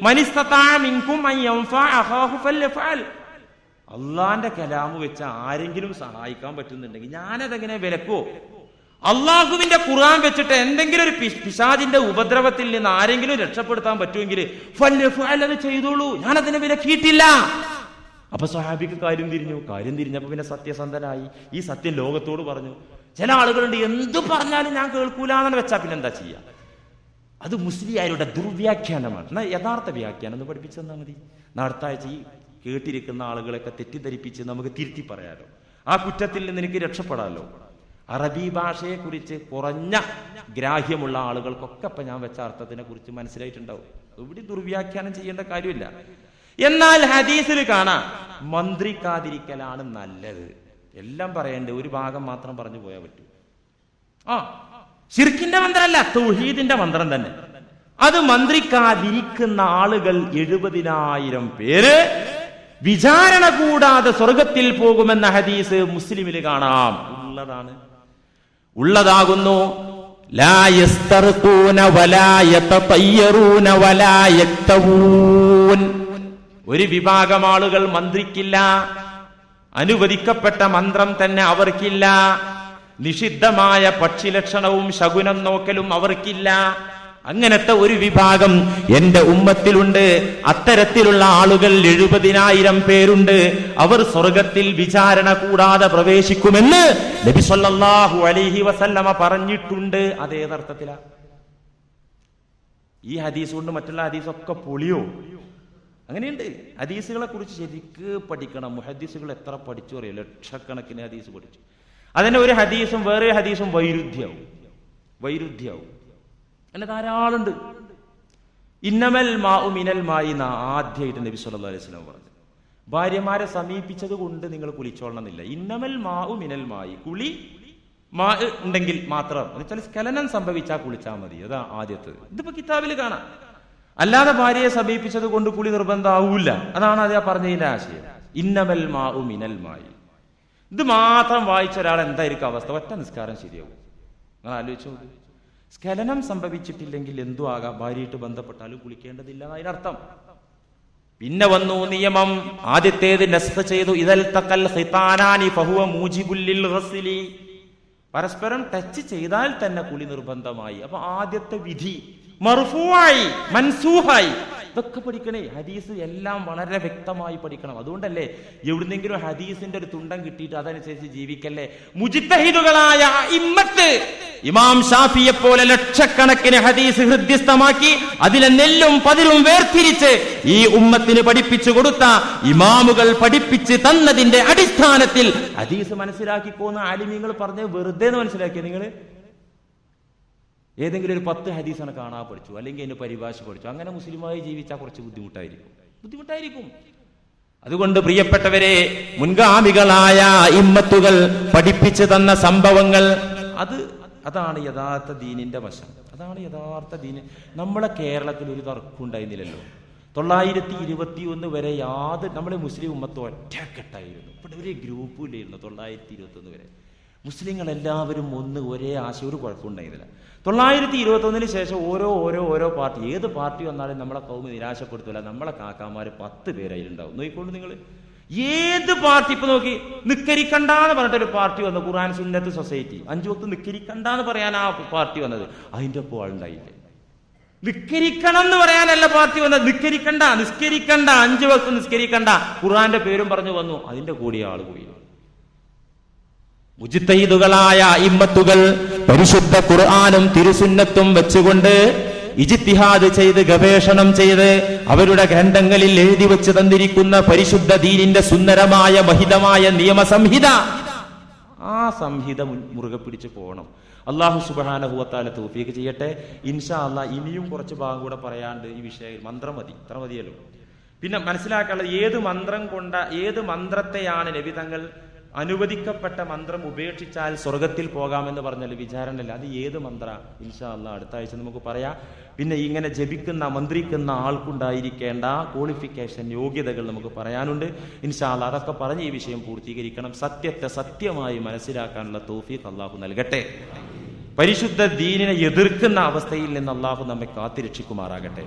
A: മനിസ്തതാ മിൻകും അൻ യൻഫഅ അഖാഹു ഫല്യഫഅൽ. അള്ളാന്റെ കലാമ് വെച്ച് ആരെങ്കിലും സഹായിക്കാൻ പറ്റുന്നുണ്ടെങ്കിൽ ഞാനതെങ്ങനെ വിലക്കോ? അള്ളാഹുവിന്റെ ഖുർആൻ വെച്ചിട്ട് എന്തെങ്കിലും ഒരു പിശാചിന്റെ ഉപദ്രവത്തിൽ നിന്ന് ആരെങ്കിലും രക്ഷപ്പെടുത്താൻ പറ്റുമെങ്കിൽ അത് ചെയ്തോളൂ, ഞാനതിനെ വിലക്കിയിട്ടില്ല. അപ്പൊ സ്വഹാബിക്ക് കാര്യം തിരിഞ്ഞപ്പോ പിന്നെ സത്യസന്ധനായി ഈ സത്യം ലോകത്തോട് പറഞ്ഞു. ചില ആളുകളുണ്ട് എന്തു പറഞ്ഞാലും ഞാൻ കേൾക്കൂലെന്ന് വെച്ചാ പിന്നെ എന്താ ചെയ്യാ? അത് മുസ്ലിയാരുടെ ദുർവ്യാഖ്യാനമാണ്. എന്നാൽ യഥാർത്ഥ വ്യാഖ്യാനം എന്ന് പഠിപ്പിച്ചു തന്നാൽ മതി. അടുത്താഴ്ച ഈ കേട്ടിരിക്കുന്ന ആളുകളെയൊക്കെ തെറ്റിദ്ധരിപ്പിച്ച് നമുക്ക് തിരുത്തി പറയാലോ. ആ കുറ്റത്തിൽ നിന്ന് എനിക്ക് രക്ഷപ്പെടാമല്ലോ. അറബി ഭാഷയെക്കുറിച്ച് കുറഞ്ഞ ഗ്രാഹ്യമുള്ള ആളുകൾക്കൊക്കെ ഇപ്പൊ ഞാൻ വെച്ച അർത്ഥത്തിനെ കുറിച്ച് മനസ്സിലായിട്ടുണ്ടാവും. ഇവിടെ ദുർവ്യാഖ്യാനം ചെയ്യേണ്ട കാര്യമില്ല. എന്നാൽ ഹദീസിൽ കാണാം മന്ത്രിക്കാതിരിക്കലാണ് നല്ലത്. എല്ലാം പറയണ്ടേ, ഒരു ഭാഗം മാത്രം പറഞ്ഞു പോയാൽ പറ്റൂ. ശിർക്കിന്റെ മന്ത്രമല്ല, തൗഹീദിന്റെ മന്ത്രം തന്നെ. അത് മന്ത്രിക്കാതിരിക്കുന്ന ആളുകൾ 70,000 പേര് വിചാരണ കൂടാതെ സ്വർഗത്തിൽ പോകുമെന്ന ഹദീസ് മുസ്ലിമിൽ കാണാം. ഉള്ളതാകുന്നു. ലാ യസ്തർഖൂന വലാ യതതയ്യറൂന വലാ യക്തവൂൻ. ഒരു വിഭാഗം ആളുകൾ മന്ത്രിക്കില്ല, അനുവദിക്കപ്പെട്ട മന്ത്രം തന്നെ അവർക്കില്ല, നിഷിദ്ധമായ പക്ഷിലക്ഷണവും ശകുനം നോക്കലും അവർക്കില്ല. അങ്ങനത്തെ ഒരു വിഭാഗം എന്റെ ഉമ്മത്തിലുണ്ട്. അത്തരത്തിലുള്ള ആളുകൾ 70,000 പേരുണ്ട്. അവർ സ്വർഗത്തിൽ വിചാരണ കൂടാതെ പ്രവേശിക്കുമെന്ന് നബി സല്ലല്ലാഹു അലൈഹി വസല്ലമ പറഞ്ഞിട്ടുണ്ട്. അതേതർത്ഥത്തിലാ? ഈ ഹദീസ് കൊണ്ട് മറ്റുള്ള ഹദീസൊക്കെ പൊളിയോ? അങ്ങനെയുണ്ട്. ഹദീസുകളെ കുറിച്ച് ശരിക്ക് പഠിക്കണം. മുഹദ്ദിസുകൾ എത്ര പഠിച്ചു അറിയാം, ലക്ഷക്കണക്കിന് ഹദീസ് പഠിച്ചു. അതിന്റെ ഒരു ഹദീസും വേറെ ഹദീസും വൈരുദ്ധ്യാവും. അങ്ങനെ ധാരാളമുണ്ട്. ഇന്നമൽ മാഉ മിനൽ മായി എന്ന ആദ്യമായിട്ട് നബി സല്ലല്ലാഹു അലൈഹി വസല്ലം പറഞ്ഞു. ഭാര്യമാരെ സമീപിച്ചത് കൊണ്ട് നിങ്ങൾ കുളിച്ചോളണമെന്നില്ല. ഇന്നമൽ മാഉ മിനൽ മായി, കുളി മാ ഉണ്ടെങ്കിൽ മാത്രം, എന്നുവെച്ചാൽ സ്ഖലനം സംഭവിച്ചാൽ കുളിച്ചാൽ മതി. അതാ ആദ്യത്തത്. ഇതിപ്പോ കിതാബിൽ കാണാം. അല്ലാതെ ഭാര്യയെ സമീപിച്ചത് കൊണ്ട് കുളി നിർബന്ധമാവൂല. അതാണ് അത് പറഞ്ഞതിന്റെ ആശയം. ഇന്നമൽ മാഉ മിനൽ മായി. ഇത് മാത്രം വായിച്ച ഒരാൾ എന്തായിരിക്കും അവസ്ഥ? ഒറ്റ നിസ്കാരം ശരിയാവും. നിങ്ങൾ ആലോചിച്ചു. സ്ഖലനം സംഭവിച്ചിട്ടില്ലെങ്കിൽ എന്തു ആകാം, ഭാര്യയായിട്ട് ബന്ധപ്പെട്ടാലും കുളിക്കേണ്ടതില്ല അതിനർത്ഥം. പിന്നെ വന്നു നിയമം. ആദ്യത്തേത് നസ്ഖ് ചെയ്തു. ഇദൽ തഖൽ ഖിതാനാനി ഫഹുവ മൂജിബുൽ ലിൽ ഗസ്ലി. പരസ്പരം ടച്ച് ചെയ്താൽ തന്നെ കുളി നിർബന്ധമായി. അപ്പൊ ആദ്യത്തെ വിധി മർഫൂആയി, മൻസൂഹായി. ഇതൊക്കെ പഠിക്കണേ. ഹദീസ് എല്ലാം വളരെ വ്യക്തമായി പഠിക്കണം. അതുകൊണ്ടല്ലേ എവിടുന്നെങ്കിലും ഹദീസിന്റെ ഒരു തുണ്ടം കിട്ടിയിട്ട് അതനുസരിച്ച് ജീവിക്കല്ലേ. മുജ്തഹിദുകളായ ഇമ്മത്ത് ഇമാം ഷാഫിയെ പോലെ ലക്ഷക്കണക്കിന് ഹദീസ് ഹൃദ്യസ്ഥമാക്കി അതിലെ നെല്ലും പതിരും വേർതിരിച്ച് ഈ ഉമ്മത്തിന് പഠിപ്പിച്ചു കൊടുത്ത ഇമാമുകൾ പഠിപ്പിച്ച് തന്നതിന്റെ അടിസ്ഥാനത്തിൽ ഹദീസ് മനസ്സിലാക്കിപ്പോന്ന ആലിമീങ്ങൾ പറഞ്ഞ് വെറുതെ മനസ്സിലാക്കിയ നിങ്ങൾ ഏതെങ്കിലും ഒരു 10 ഹദീസാണ് കാണാൻ പഠിച്ചു, അല്ലെങ്കിൽ അതിന്റെ പരിഭാഷ പഠിച്ചു. അങ്ങനെ മുസ്ലിമായി ജീവിച്ചാൽ കുറച്ച് ബുദ്ധിമുട്ടായിരിക്കും. അതുകൊണ്ട് പ്രിയപ്പെട്ടവരെ, മുൻഗാമികളായ ഇമ്മത്തുകൾ പഠിപ്പിച്ചു തന്ന സംഭവങ്ങൾ അതാണ് യഥാർത്ഥ ദീനിന്റെ വശം. അതാണ് യഥാർത്ഥ ദീന്. നമ്മളെ കേരളത്തിൽ ഒരു തർക്കം ഉണ്ടായിരുന്നില്ലല്ലോ. 921 വരെ നമ്മളെ മുസ്ലിം ഉമ്മത്ത് ഒറ്റക്കെട്ടായിരുന്നു. ഇവിടെ ഒരു ഗ്രൂപ്പും ഇല്ലായിരുന്നു. 921 വരെ മുസ്ലിങ്ങൾ എല്ലാവരും ഒരേ ആശയം, ഒരു കുഴപ്പമുണ്ടായിരുന്നില്ല. 921 ശേഷം ഓരോ പാർട്ടി, ഏത് പാർട്ടി വന്നാലും നമ്മളെ കൗമി നിരാശപ്പെടുത്തില്ല. നമ്മളെ കാക്കാമാര് 10 പേരായിട്ടുണ്ടാവും. നോക്കിക്കൊണ്ട് നിങ്ങൾ ഏത് പാർട്ടി ഇപ്പൊ നോക്കി. നിക്കരിക്കണ്ടെന്ന് പറഞ്ഞിട്ടൊരു പാർട്ടി വന്നു, ഖുർആൻ സുന്നത്ത് സൊസൈറ്റി. 5 വക്ത് നിക്കരിക്കണ്ടെന്ന് പറയാൻ ആ പാർട്ടി വന്നത്. അതിന്റെ ഒപ്പം ആളുണ്ടായില്ലേ? നിക്കരിക്കണം എന്ന് പറയാനല്ല പാർട്ടി വന്നത്. നിസ്കരിക്കണ്ട 5 വക്ത് നിസ്കരിക്കണ്ട, ഖുർആന്റെ പേരും പറഞ്ഞു വന്നു. അതിന്റെ കൂടി ആള് പോയി. മുജ്തഹിദുകളായ ഇമ്മത്തുകൾ പരിശുദ്ധ ഖുർആനും തിരുസുന്നത്തും വെച്ചുകൊണ്ട് ഇജ്തിഹാദ് ചെയ്ത് ഗവേഷണം ചെയ്ത് അവരുടെ ഗ്രന്ഥങ്ങളിൽ എഴുതി വെച്ച് തന്നിരിക്കുന്ന പരിശുദ്ധ ദീനിന്റെ സുന്ദരമായ മഹിതമായ നിയമസംഹിത, ആ സംഹിത മുറുകെ പിടിച്ചു പോകണം. അല്ലാഹു സുബ്ഹാനഹു വ തആല തൗഫീഖ് ചെയ്യട്ടെ. ഇൻഷാ അല്ലാഹ് ഇനിയും കുറച്ച് ഭാഗം കൂടെ പറയാണ്ട് ഈ വിഷയം. മന്ത്രം മതി, ഇത്ര മതിയല്ലോ. പിന്നെ മനസ്സിലാക്കാനുള്ളത്, ഏത് മന്ത്രത്തെയാണ് നബി തങ്ങൾ അനുവദിക്കപ്പെട്ട മന്ത്രം ഉപേക്ഷിച്ചാൽ സ്വർഗത്തിൽ പോകാമെന്ന് പറഞ്ഞാൽ വിചാരണല്ല. അത് ഏത് മന്ത്ര? ഇൻഷാ അല്ലാഹ് അടുത്ത ആഴ്ച നമുക്ക് പറയാം. പിന്നെ ഇങ്ങനെ മന്ത്രിക്കുന്ന ആൾക്കുണ്ടായിരിക്കേണ്ട ക്വാളിഫിക്കേഷൻ, യോഗ്യതകൾ നമുക്ക് പറയാനുണ്ട്. ഇൻഷാ അല്ലാഹ് അതൊക്കെ പറഞ്ഞ് ഈ വിഷയം പൂർത്തീകരിക്കണം. സത്യത്തെ സത്യമായി മനസ്സിലാക്കാനുള്ള തൗഫീഖ് അല്ലാഹു നൽകട്ടെ. പരിശുദ്ധ ദീനിനെ എതിർക്കുന്ന അവസ്ഥയിൽ നിന്ന് അല്ലാഹു നമ്മെ കാത്തിരക്ഷിക്കുമാറാകട്ടെ.